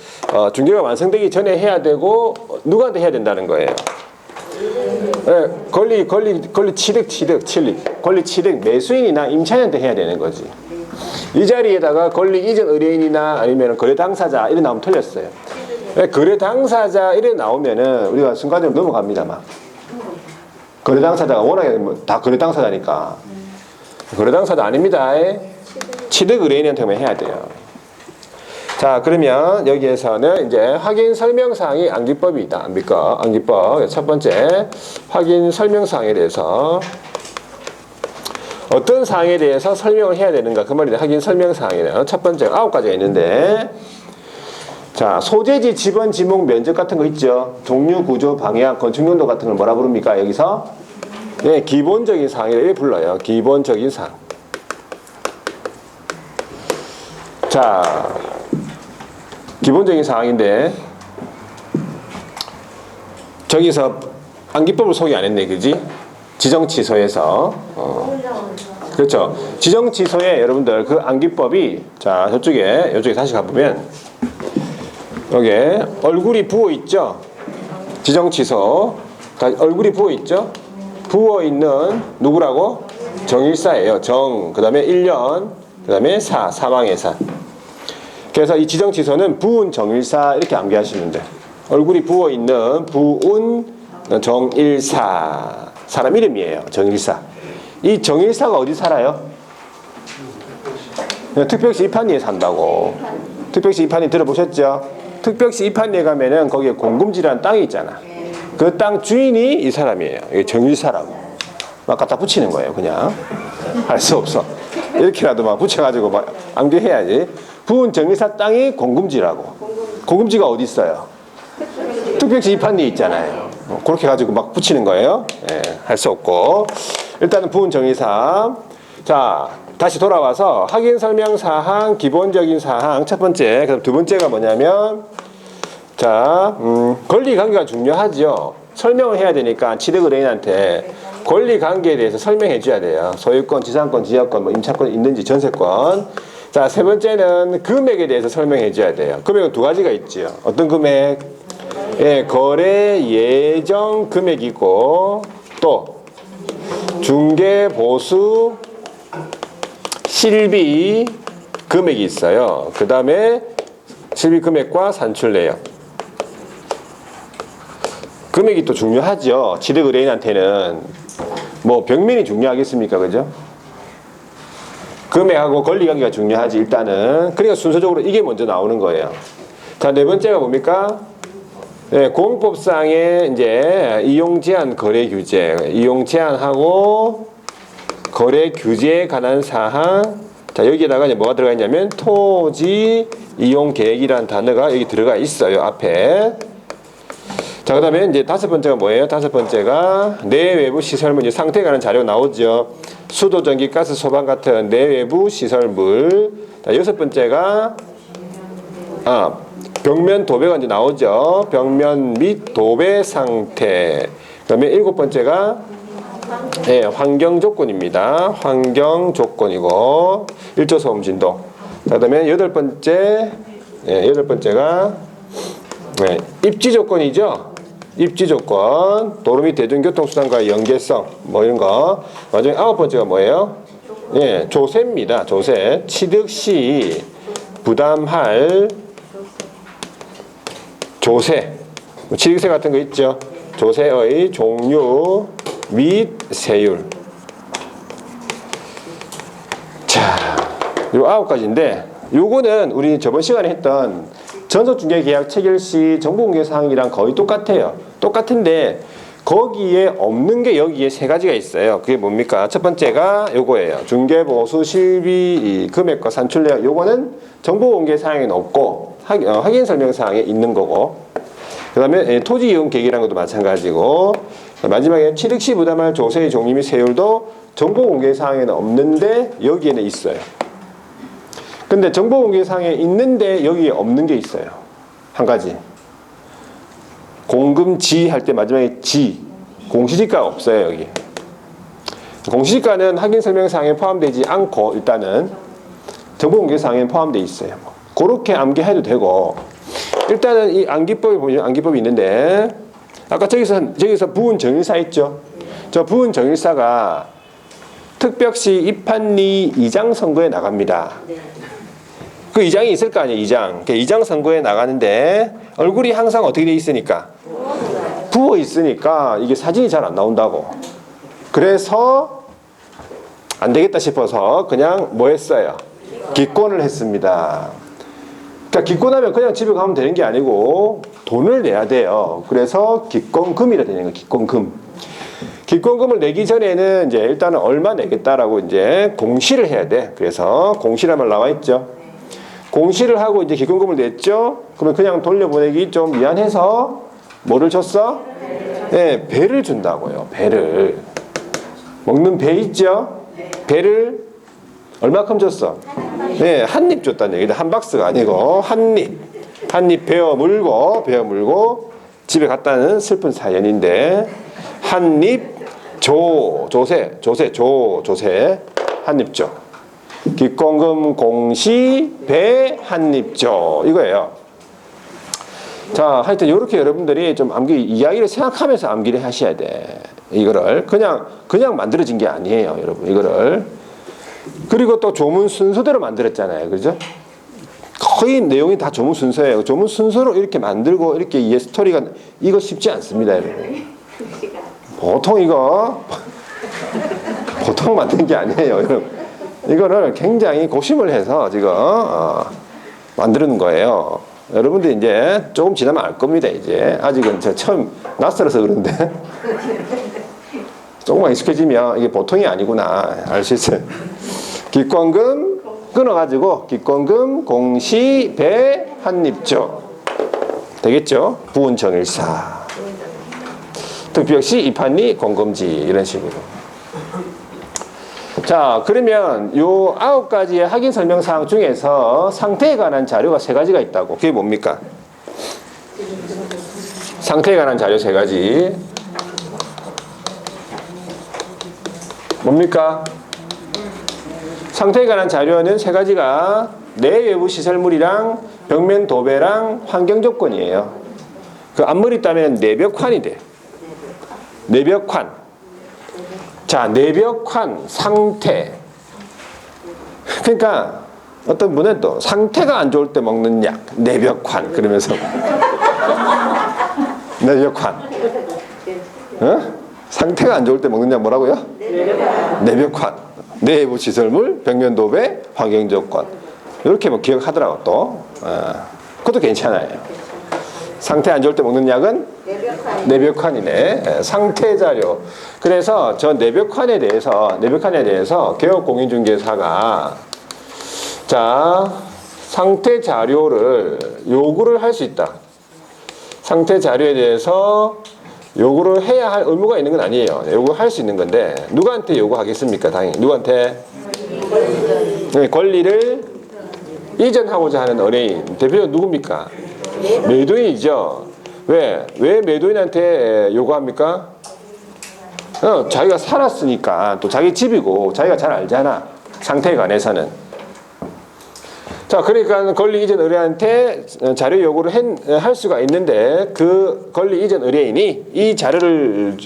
중개가 완성되기 전에 해야 되고 누구한테 해야 된다는 거예요. 네, 권리 취득 매수인이나 임차인한테 해야 되는 거지. 이 자리에다가 권리 이전 의뢰인이나 아니면 거래 당사자 이래 나오면 틀렸어요. 네, 거래 당사자 이래 나오면은 우리가 순간적으로 넘어갑니다. 막 거래 당사자가 워낙에 다 거래 당사자니까 거래 당사자 아닙니다. 취득 의뢰인한테만 해야 돼요. 자, 그러면 여기에서는 이제 확인 설명사항이 암기법이다. 암기법. 첫 번째, 확인 설명사항에 대해서 어떤 사항에 대해서 설명을 해야 되는가. 그 말이다. 확인 설명사항이네요. 첫 번째, 9가지가 있는데, 자, 소재지, 지번, 지목, 면적 같은 거 있죠. 종류, 구조, 방향, 건축용도 같은 걸 뭐라 부릅니까? 여기서? 네, 기본적인 사항이라고 불러요. 기본적인 사항. 자, 기본적인 사항인데 저기서 암기법을 소개 안 했네, 그지? 지정취소에서 그렇죠. 지정취소에 여러분들 그 암기법이 자 이쪽에 다시 가보면 여기에 얼굴이 부어 있죠. 지정취소 얼굴이 부어 있죠. 부어 있는 누구라고? 정일사예요. 그 다음에 1년, 그 다음에 사망의 사. 그래서 이 지정취소는 부운 정일사 이렇게 암기하시면 돼. 얼굴이 부어있는 부운 정일사. 사람 이름이에요. 정일사. 이 정일사가 어디 살아요? 특별시 이판리에 산다고. 특별시 이판리 들어보셨죠? 특별시 이판리에 가면은 거기에 공금지라는 땅이 있잖아. 그 땅 주인이 이 사람이에요. 이게 정일사라고. 막 갖다 붙이는 거예요. 그냥. 할 수 없어. 이렇게라도 막 붙여가지고 막 암기해야지. 부은 정일사 땅이 공금지라고. 공금지가 어디 있어요? 특별시 이판리 있잖아요. 그렇게 가지고 막 붙이는 거예요. 할 수 없고. 일단은 부은 정일사. 자, 다시 돌아와서 확인 설명 사항, 기본적인 사항. 첫 번째. 그다음 두 번째가 뭐냐면, 자, 권리 관계가 중요하죠. 설명을 해야 되니까 취득 의뢰인한테 권리 관계에 대해서 설명해 줘야 돼요. 소유권, 지상권, 지역권, 뭐 임차권 있는지 전세권. 자, 세 번째는 금액에 대해서 설명해 줘야 돼요. 금액은 두 가지가 있죠. 어떤 금액? 예, 거래 예정 금액이 있고 또 중개 보수 실비 금액이 있어요. 그 다음에 실비 금액과 산출 내역. 금액이 또 중요하죠. 취득 의뢰인한테는 뭐 벽면이 중요하겠습니까, 그죠? 금액하고 권리관계가 중요하지 일단은. 그러니까 순서적으로 이게 먼저 나오는 거예요. 자, 네 번째가 뭡니까? 네, 공법상의 이제 이용 제한 거래 규제, 이용 제한하고 거래 규제에 관한 사항. 자, 여기에다가 이제 뭐가 들어가 있냐면 토지 이용 계획이라는 단어가 여기 들어가 있어요, 앞에. 자, 그 다음에 이제 다섯 번째가 뭐예요? 다섯 번째가 내외부 시설물, 이제 상태에 관한 자료 나오죠. 수도, 전기, 가스, 소방 같은 내외부 시설물. 자, 여섯 번째가 벽면 도배가 이제 나오죠. 벽면 및 도배 상태. 그 다음에 일곱 번째가 네, 환경 조건입니다. 환경 조건이고 일조 소음 진동. 자, 그다음에 여덟 번째가 네, 입지 조건이죠. 입지 조건, 도로 및 대중교통수단과의 연계성, 뭐 이런 거. 마지막에 아홉 번째가 뭐예요? 예, 조세입니다. 조세. 취득 시 부담할 조세. 취득세 같은 거 있죠. 조세의 종류 및 세율. 자, 요 아홉 가지인데, 요거는 우리 저번 시간에 했던 전속중개계약 체결 시 정보공개사항이랑 거의 똑같아요. 똑같은데 거기에 없는 게 여기에 세 가지가 있어요. 그게 뭡니까? 첫 번째가 요거예요. 중개보수 실비 금액과 산출내역. 요거는 정보공개사항에는 없고 확인설명사항에 있는 거고, 그 다음에 토지 이용 계획이라는 것도 마찬가지고, 마지막에 취득 시 부담할 조세의 종류 및 세율도 정보공개사항에는 없는데 여기에는 있어요. 근데 정보공개사항에 있는데 여기에 없는 게 있어요. 한 가지. 공금지 할 때 마지막에 지. 공시지가가 없어요, 여기. 공시지가는 확인설명사항에 포함되지 않고 일단은 정보공개사항에 포함되어 있어요. 그렇게 암기해도 되고, 일단은 이 암기법이 보면 암기법이 있는데, 아까 저기서 부은 정일사 있죠? 저 부은 정일사가 특별시 입한리 이장 선거에 나갑니다. 그 이장이 있을 거 아니에요, 이장. 이장 선거에 나가는데 얼굴이 항상 어떻게 돼 있으니까? 부어 있으니까 이게 사진이 잘 안 나온다고. 그래서 안 되겠다 싶어서 그냥 뭐 했어요? 기권을 했습니다. 그러니까 기권하면 그냥 집에 가면 되는 게 아니고 돈을 내야 돼요. 그래서 기권금이라 되는 거예요, 기권금. 기권금을 내기 전에는 이제 일단은 얼마 내겠다라고 이제 공시를 해야 돼. 그래서 공시란 말 나와 있죠. 공시를 하고 이제 기권금을 냈죠. 그러면 그냥 돌려보내기 좀 미안해서 뭐를 줬어? 네, 배를 준다고요. 배를. 먹는 배 있죠? 배를 얼마큼 줬어? 네, 한 입 줬다는 얘기다. 한 박스가 아니고 한 입. 한 입 베어 물고 집에 갔다는 슬픈 사연인데, 한 입 조세 한 입 줘. 기권금 공시 배 한 입 줘. 이거예요. 자, 하여튼 이렇게 여러분들이 좀 암기 이야기를 생각하면서 암기를 하셔야 돼. 이거를 그냥 만들어진 게 아니에요, 여러분. 이거를. 그리고 또 조문 순서대로 만들었잖아요, 그죠? 거의 내용이 다 조문 순서예요. 조문 순서로 이렇게 만들고 이렇게 이해 스토리가, 이거 쉽지 않습니다, 여러분. 보통 만든 게 아니에요, 여러분. 이거를 굉장히 고심을 해서 지금 만드는 거예요. 여러분들 이제 조금 지나면 알 겁니다. 이제 아직은 제가 처음 낯설어서 그런데 조금만 익숙해지면 이게 보통이 아니구나 알 수 있어요. 기권금 끊어가지고 기권금 공시 배 한 입 줘. 되겠죠? 부은 정일사. 특별시 입한리 공금지 이런 식으로. 자, 그러면 요 9가지의 확인 설명 사항 중에서 상태에 관한 자료가 3가지가 있다고. 그게 뭡니까? 상태에 관한 자료 3가지. 뭡니까? 상태에 관한 자료는 3가지가 내외부 시설물이랑 벽면 도배랑 환경 조건이에요. 그 앞머리 따면 내벽환이 돼. 내벽환. 자, 내벽환 상태. 그러니까 어떤 분은 또 상태가 안 좋을 때 먹는 약 내벽환 그러면서 내벽환. 어? 상태가 안 좋을 때 먹는 약 뭐라고요? 내벽환. 내부 시설물, 벽면 도배, 환경 조건. 이렇게 뭐 기억하더라고 또. 그것도 괜찮아요. 상태 안 좋을 때 먹는 약은 내벽환이네. 상태 자료. 그래서 저 내벽환에 대해서 개업공인중개사가 자 상태 자료를 요구를 할 수 있다. 상태 자료에 대해서 요구를 해야 할 의무가 있는 건 아니에요. 요구할 수 있는 건데 누구한테 요구하겠습니까? 당연히 누구한테? 권리를 이전하고자 하는 의뢰인 대표는 누굽니까? 매도인이죠. 왜 매도인한테 요구합니까? 자기가 살았으니까 또 자기 집이고 자기가 잘 알잖아. 상태에 관해서는. 자, 그러니까 권리 이전 의뢰한테 자료 요구를 할 수가 있는데 그 권리 이전 의뢰인이 이 자료를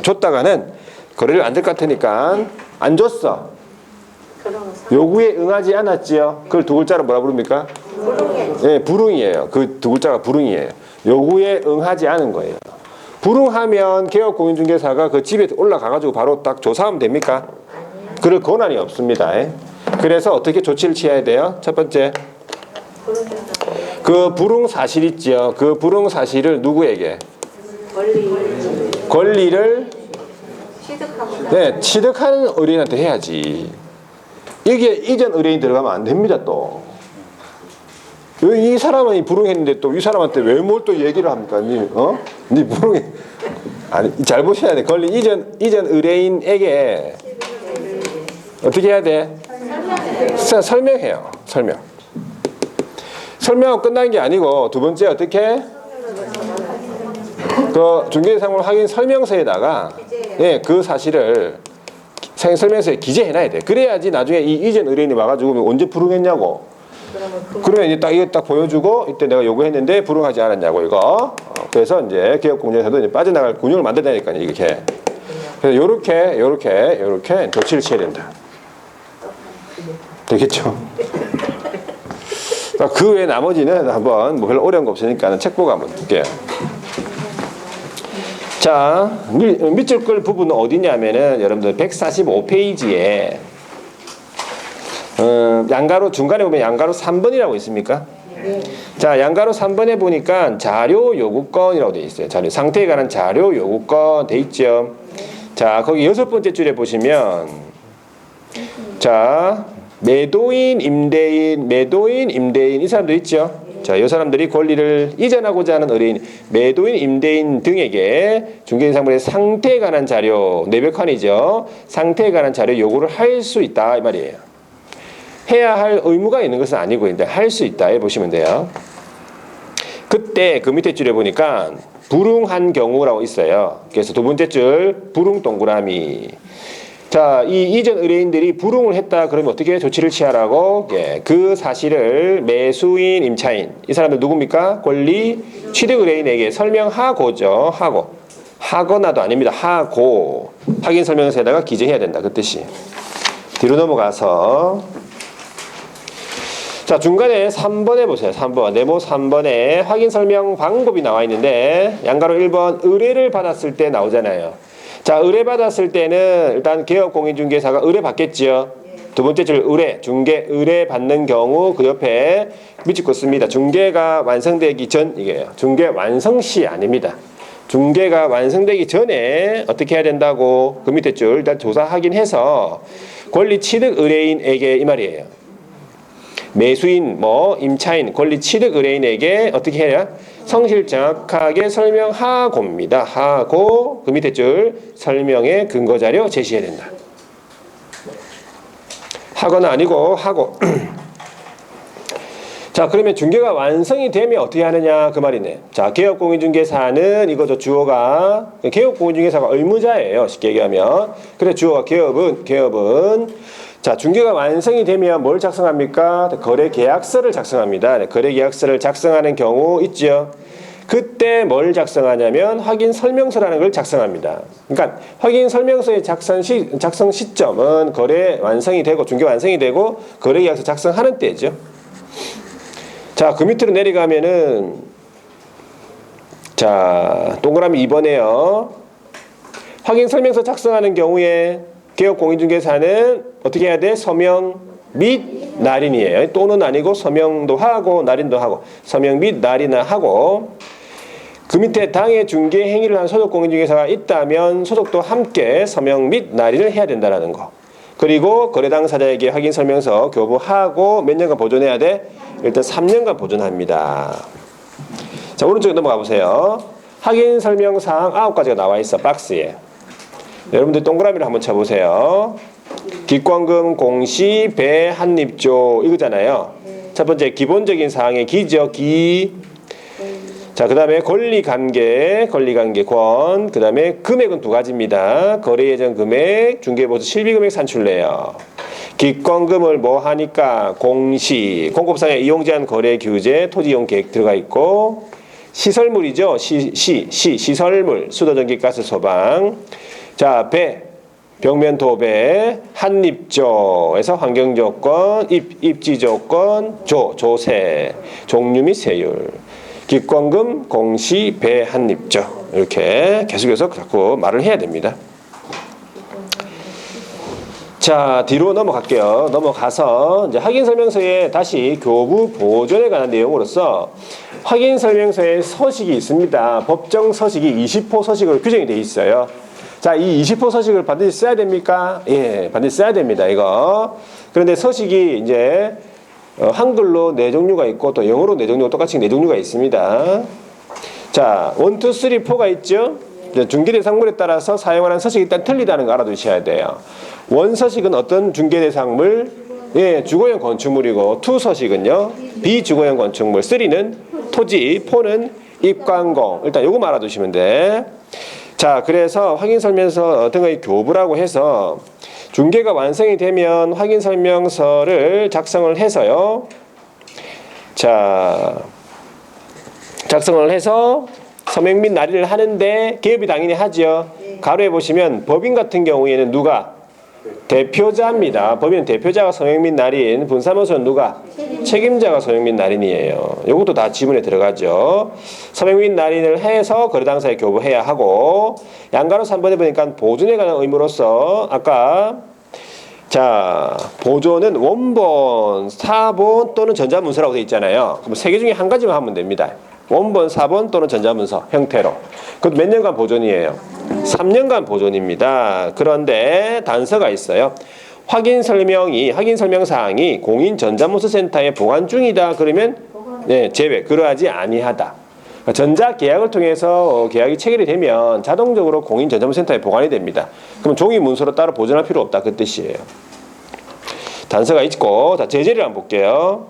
줬다가는 거래를 안 될 것 같으니까 안 줬어. 요구에 응하지 않았지요. 그걸 두 글자로 뭐라 부릅니까? 네, 불응이에요. 그 두 글자가 불응이에요. 요구에 응하지 않은 거예요. 불응하면 개업공인중개사가 그 집에 올라가가지고 바로 딱 조사하면 됩니까? 그럴 권한이 없습니다. 그래서 어떻게 조치를 취해야 돼요? 첫 번째, 그 불응 사실 있지요. 그 불응 사실을 누구에게? 권리를 취득하는 의뢰인한테 해야지. 이게 이전 의뢰인 들어가면 안 됩니다. 또 이 사람은 불응했는데 또 이 사람한테 왜 뭘 또 얘기를 합니까? 니 불응해. 아니, 잘 보셔야 돼. 권리 이전 의뢰인에게 어떻게 해야 돼? 설명해요. 설명하고 끝난 게 아니고 두 번째 어떻게? 그 중개사물 확인 설명서에다가 그 사실을 설명서에 기재해놔야 돼. 그래야지 나중에 이 이전 의뢰인이 와가지고 언제 불응했냐고. 그러면 이제 이거 딱 보여주고 이때 내가 요구했는데 불응하지 않았냐고 이거. 그래서 이제 개업공제에서도 이제 빠져나갈 군용을 만들다니까요 이렇게. 그래서 요렇게 조치를 취해야 된다. 되겠죠? 그 외 나머지는 한번 뭐 별로 어려운 거 없으니까 책 보고 한번 볼게요. 자, 밑줄 걸 부분은 어디냐면은 여러분들 145페이지에 양가로 중간에 보면 양가로 3번이라고 있습니까? 자, 양가로 3번에 보니까 자료 요구건이라고 되어 있어요. 자료 상태에 관한 자료 요구건 돼 있죠. 자, 거기 6번째 줄에 보시면 자, 매도인, 임대인 이 사람들 있죠. 자, 이 사람들이 권리를 이전하고자 하는 의뢰인, 매도인, 임대인 등에게 중개인상물의 상태에 관한 자료, 내벽환이죠. 상태에 관한 자료 요구를 할 수 있다 이 말이에요. 해야 할 의무가 있는 것은 아니고 이제 할 수 있다 해 보시면 돼요. 그때 그 밑에 줄에 보니까 불응한 경우라고 있어요. 그래서 두 번째 줄 불응 동그라미. 자, 이 이전 의뢰인들이 불응을 했다 그러면 어떻게 조치를 취하라고? 그 사실을 매수인, 임차인 이 사람들 누굽니까? 권리 취득 의뢰인에게 설명하고죠. 하거나도 아닙니다. 하고 확인 설명서에다가 기재해야 된다 그 뜻이. 뒤로 넘어가서 자, 중간에 3번에 보세요. 3번 네모 3번에 확인 설명 방법이 나와 있는데 양가로 1번 의뢰를 받았을 때 나오잖아요. 자, 의뢰 받았을 때는 일단 개업공인중개사가 의뢰 받겠지요. 두 번째 줄 의뢰, 중개 의뢰 받는 경우 그 옆에 밑줄 긋습니다. 중개가 완성되기 전 이게요. 중개 완성 시 아닙니다. 중개가 완성되기 전에 어떻게 해야 된다고 그 밑에 줄 일단 조사 확인해서 권리 취득 의뢰인에게 이 말이에요. 매수인, 임차인, 권리 취득 의뢰인에게 어떻게 해야? 성실 정확하게 설명하고입니다. 하고 그 밑에 줄 설명의 근거 자료 제시해야 된다. 하거나 아니고 하고. 자, 그러면 중개가 완성이 되면 어떻게 하느냐 그 말이네. 자, 개업공인중개사는 이거죠. 주어가 개업공인중개사가 의무자예요. 쉽게 얘기하면. 그래 주어가 개업은 자, 중개가 완성이 되면 뭘 작성합니까? 거래계약서를 작성합니다. 거래계약서를 작성하는 경우 있죠. 그때 뭘 작성하냐면 확인 설명서라는 걸 작성합니다. 그러니까 확인 설명서의 작성 시점은 거래 완성이 되고 중개 완성이 되고 거래 계약서 작성하는 때죠. 자, 그 밑으로 내려가면은 자, 동그라미 2번에요. 확인 설명서 작성하는 경우에 개업 공인중개사는 어떻게 해야 돼? 서명 및 날인이에요. 또는 아니고 서명도 하고 날인도 하고 서명 및 날인을 하고 그 밑에 당해 중개 행위를 한 소속 공인중개사가 있다면 소속도 함께 서명 및 날인을 해야 된다는 거. 그리고 거래 당사자에게 확인 설명서 교부하고 몇 년간 보존해야 돼? 일단 3년간 보존합니다. 자, 오른쪽에 넘어가 보세요. 확인 설명 사항 9가지가 나와 있어. 박스에. 여러분들 동그라미를 한번 쳐보세요. 기권금, 공시, 배, 한입조 이거잖아요. 첫 번째 기본적인 사항의 기죠. 기. 자, 그 다음에 권리관계, 권. 그 다음에 금액은 2가지입니다. 거래예정 금액, 중개보수 실비금액 산출내요. 기권금을 뭐 하니까 공시, 공급상의 이용제한 거래 규제, 토지이용 계획 들어가 있고 시설물이죠. 시설물, 수도전기가스 소방. 자, 배, 벽면 도배, 한입조에서 환경조건, 입지조건, 조세, 종류 및 세율. 기권금, 공시, 배, 한입조 이렇게 계속해서 자꾸 말을 해야 됩니다. 자, 뒤로 넘어갈게요. 넘어가서 이제 확인설명서에 다시 교부 보존에 관한 내용으로서 확인설명서에 서식이 있습니다. 법정 서식이 20호 서식으로 규정이 되어 있어요. 자, 이 20호 서식을 반드시 써야 됩니까? 예, 반드시 써야 됩니다. 이거. 그런데 서식이 이제 한글로 4종류가 있고 또 영어로 4종류가 똑같이 4종류가 있습니다. 자, 1, 2, 3, 4가 있죠. 중개대상물에 따라서 사용하는 서식이 일단 틀리다는 거 알아두셔야 돼요. 1 서식은 어떤 중개대상물? 예, 주거용 건축물이고 2 서식은요 비주거용 건축물, 3는 토지, 4는 입관공. 일단 요거 알아두시면 돼. 자, 그래서 확인설명서 등의 교부라고 해서 중개가 완성이 되면 확인설명서를 작성을 해서요. 자, 작성을 해서 서명 및 날인을 하는데 기업이 당연히 하죠. 가로에 보시면 법인 같은 경우에는 누가? 대표자입니다. 법인은 대표자가 서명 및 날인, 분사무소는 누가? 책임자가 서명 및 날인이에요. 이것도 다 지문에 들어가죠. 서명 및 날인을 해서 거래 당사에 교부해야 하고 양가로 3번에 보니까 보존에 관한 의무로서 아까 자, 보존은 원본, 사본 또는 전자문서라고 되어 있잖아요. 그럼 3개 중에 한 가지만 하면 됩니다. 원본, 사본 또는 전자문서 형태로. 그것도 몇 년간 보존이에요? 3년간 보존입니다. 그런데 단서가 있어요. 확인 설명사항이 공인전자문서센터에 보관 중이다. 그러면 네, 제외. 그러하지 아니하다. 전자계약을 통해서 계약이 체결이 되면 자동적으로 공인전자문서센터에 보관이 됩니다. 그럼 종이 문서로 따로 보존할 필요 없다. 그 뜻이에요. 단서가 있고, 자, 제재를 한번 볼게요.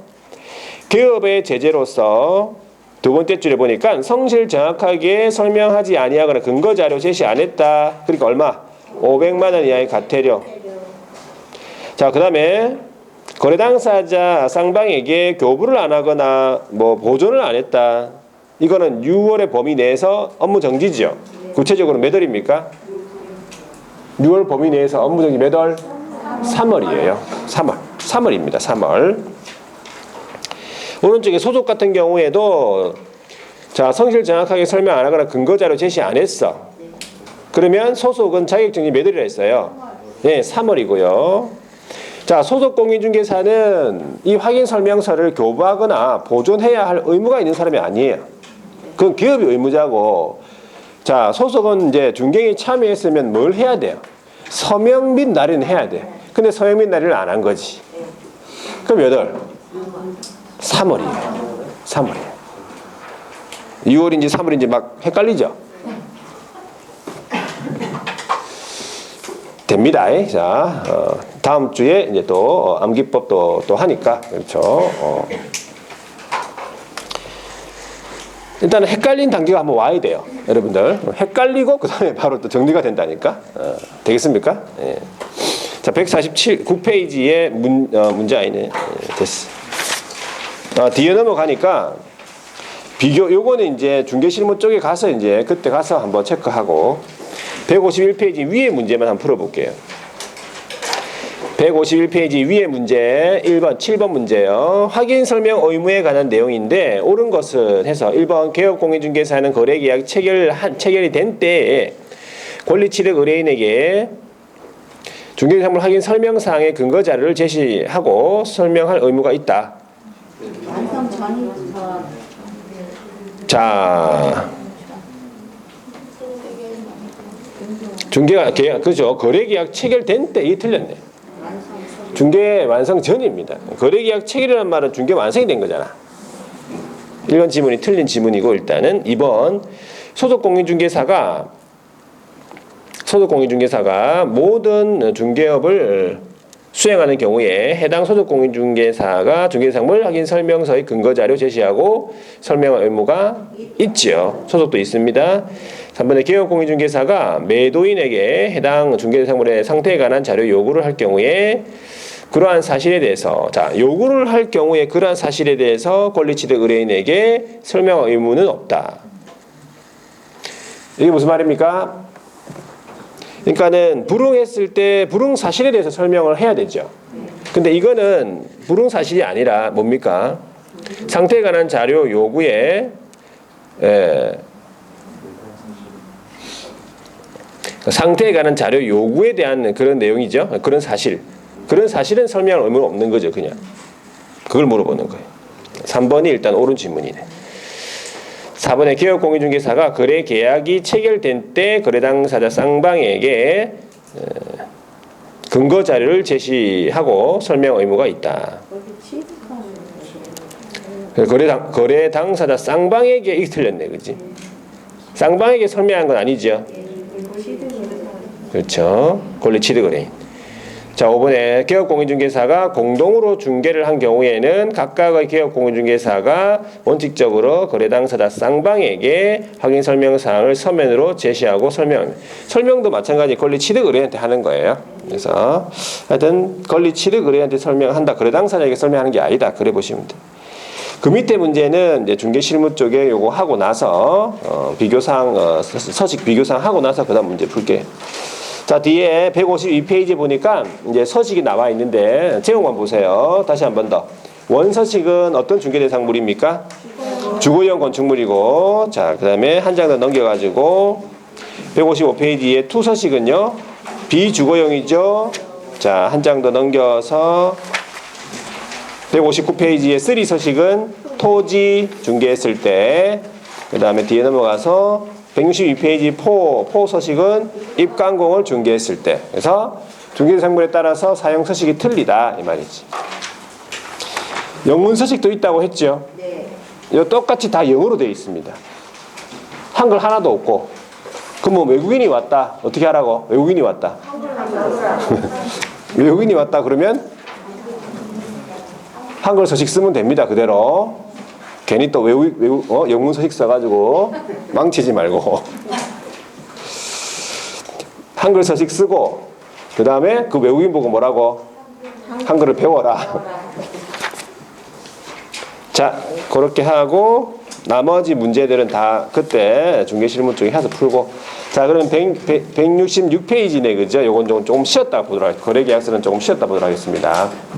기업의 제재로서 두 번째 줄에 보니까 성실 정확하게 설명하지 아니하거나 근거자료 제시 안 했다. 그러니까 얼마? 500만 원 이하의 과태료. 자, 그 다음에 거래 당사자 쌍방에게 교부를 안 하거나 뭐 보존을 안 했다. 이거는 6월의 범위 내에서 업무 정지죠. 구체적으로 몇 월입니까? 6월 범위 내에서 업무 정지 몇 월? 3월이에요. 3월입니다. 3월. 오른쪽에 소속 같은 경우에도 자, 성실 정확하게 설명 안 하거나 근거자료 제시 안 했어. 그러면 소속은 자격정지 몇 월이라 했어요? 네, 3월이고요. 자, 소속 공인중개사는 이 확인 설명서를 교부하거나 보존해야 할 의무가 있는 사람이 아니에요. 그건 기업이 의무자고. 자, 소속은 이제 중개에 참여했으면 뭘 해야 돼요? 서명 및 날인을 해야 돼. 근데 서명 및 날인을 안 한 거지. 그럼 몇 월? 3월이에요. 3월이에요. 6월인지 3월인지 막 헷갈리죠? 됩니다. 자, 다음 주에 이제 또 암기법도 또 하니까 그렇죠. 일단은 헷갈린 단계가 한번 와야 돼요, 여러분들. 헷갈리고 그 다음에 바로 또 정리가 된다니까. 되겠습니까? 예. 자, 147, 9페이지의 문제 아니네. 됐어. 뒤에 넘어가니까 요거는 이제 중개실무 쪽에 가서 이제 그때 가서 한번 체크하고 151페이지 위에 문제만 한번 풀어볼게요. 151페이지 위에 문제 1번, 7번 문제요. 확인 설명 의무에 관한 내용인데 옳은 것은 해서 1번 개업공인중개사는 거래계약 체결이 된 때에 권리취득 의뢰인에게 중개사물 확인 설명사항의 근거 자료를 제시하고 설명할 의무가 있다. 완성 전이부터 자, 중개가 계약 그죠? 거래계약 체결된 때 이 틀렸네. 중개 완성 전입니다. 거래계약 체결이라는 말은 중개 완성이 된 거잖아. 1번 지문이 틀린 지문이고 일단은 2번 소속공인중개사가 모든 중개업을 수행하는 경우에 해당 소속공인중개사가 중개사물 확인 설명서의 근거자료 제시하고 설명할 의무가 있지요. 소속도 있습니다. 3번에 개업공인중개사가 매도인에게 해당 중개사물의 상태에 관한 자료 요구를 할 경우에 그러한 사실에 대해서 요구를 할 경우에 그러한 사실에 대해서 권리취득 의뢰인에게 설명할 의무는 없다. 이게 무슨 말입니까? 그러니까는 불응했을 때 불응 사실에 대해서 설명을 해야 되죠. 근데 이거는 불응 사실이 아니라 뭡니까? 상태에 관한 자료 요구에 상태에 관한 자료 요구에 대한 그런 내용이죠. 그런 사실은 설명할 의무는 없는 거죠. 그냥 그걸 물어보는 거예요. 3번이 일단 옳은 질문이네. 4번에 개업공인중개사가 거래 계약이 체결된 때 거래 당사자 쌍방에게 근거 자료를 제시하고 설명 의무가 있다. 거래 당사자 쌍방에게 이게 틀렸네, 그렇지? 쌍방에게 설명한 건 아니죠. 그렇죠. 권리 취득 의뢰인. 자, 5번에 개업공인중개사가 공동으로 중개를 한 경우에는 각각의 개업공인중개사가 원칙적으로 거래 당사자 쌍방에게 확인 설명사항을 서면으로 제시하고 설명도 마찬가지 권리 취득 의뢰인한테 하는 거예요. 그래서 하여튼 권리 취득 의뢰인한테 설명한다. 거래 당사자에게 설명하는 게 아니다. 그래 보시면 돼요. 그 밑에 문제는 이제 중개실무 쪽에 요거 하고 나서 비교사항 서식 비교사항 하고 나서 그다음 문제 풀게요. 자, 뒤에 152페이지 보니까 이제 서식이 나와 있는데 제목만 보세요. 다시 한 번 더. 원서식은 어떤 중개대상물입니까? 주거용 건축물이고, 자, 그 다음에 한 장 더 넘겨가지고 155페이지에 투서식은요 비주거용이죠. 자, 한 장 더 넘겨서 159페이지에 쓰리서식은 토지 중개했을 때, 그 다음에 뒤에 넘어가서 162페이지 포서식은 입간공을 중개했을 때. 그래서 중개상물에 따라서 사용 서식이 틀리다 이 말이지. 영문 서식도 있다고 했죠. 네. 이거 똑같이 다 영어로 되어 있습니다. 한글 하나도 없고. 그럼 뭐 외국인이 왔다 어떻게 하라고? 외국인이 왔다. 외국인이 왔다 그러면 한글 서식 쓰면 됩니다. 그대로. 괜히 또 영문 서식 써가지고 망치지 말고 한글 서식 쓰고 그 다음에 그 외국인 보고 뭐라고? 한글을 배워라. 자, 그렇게 하고 나머지 문제들은 다 그때 중개실무 쪽에 해서 풀고. 자, 그럼 166페이지네, 그죠? 요건 조금 쉬었다 보도록 하겠습니다. 거래계약서는 조금 쉬었다 보도록 하겠습니다.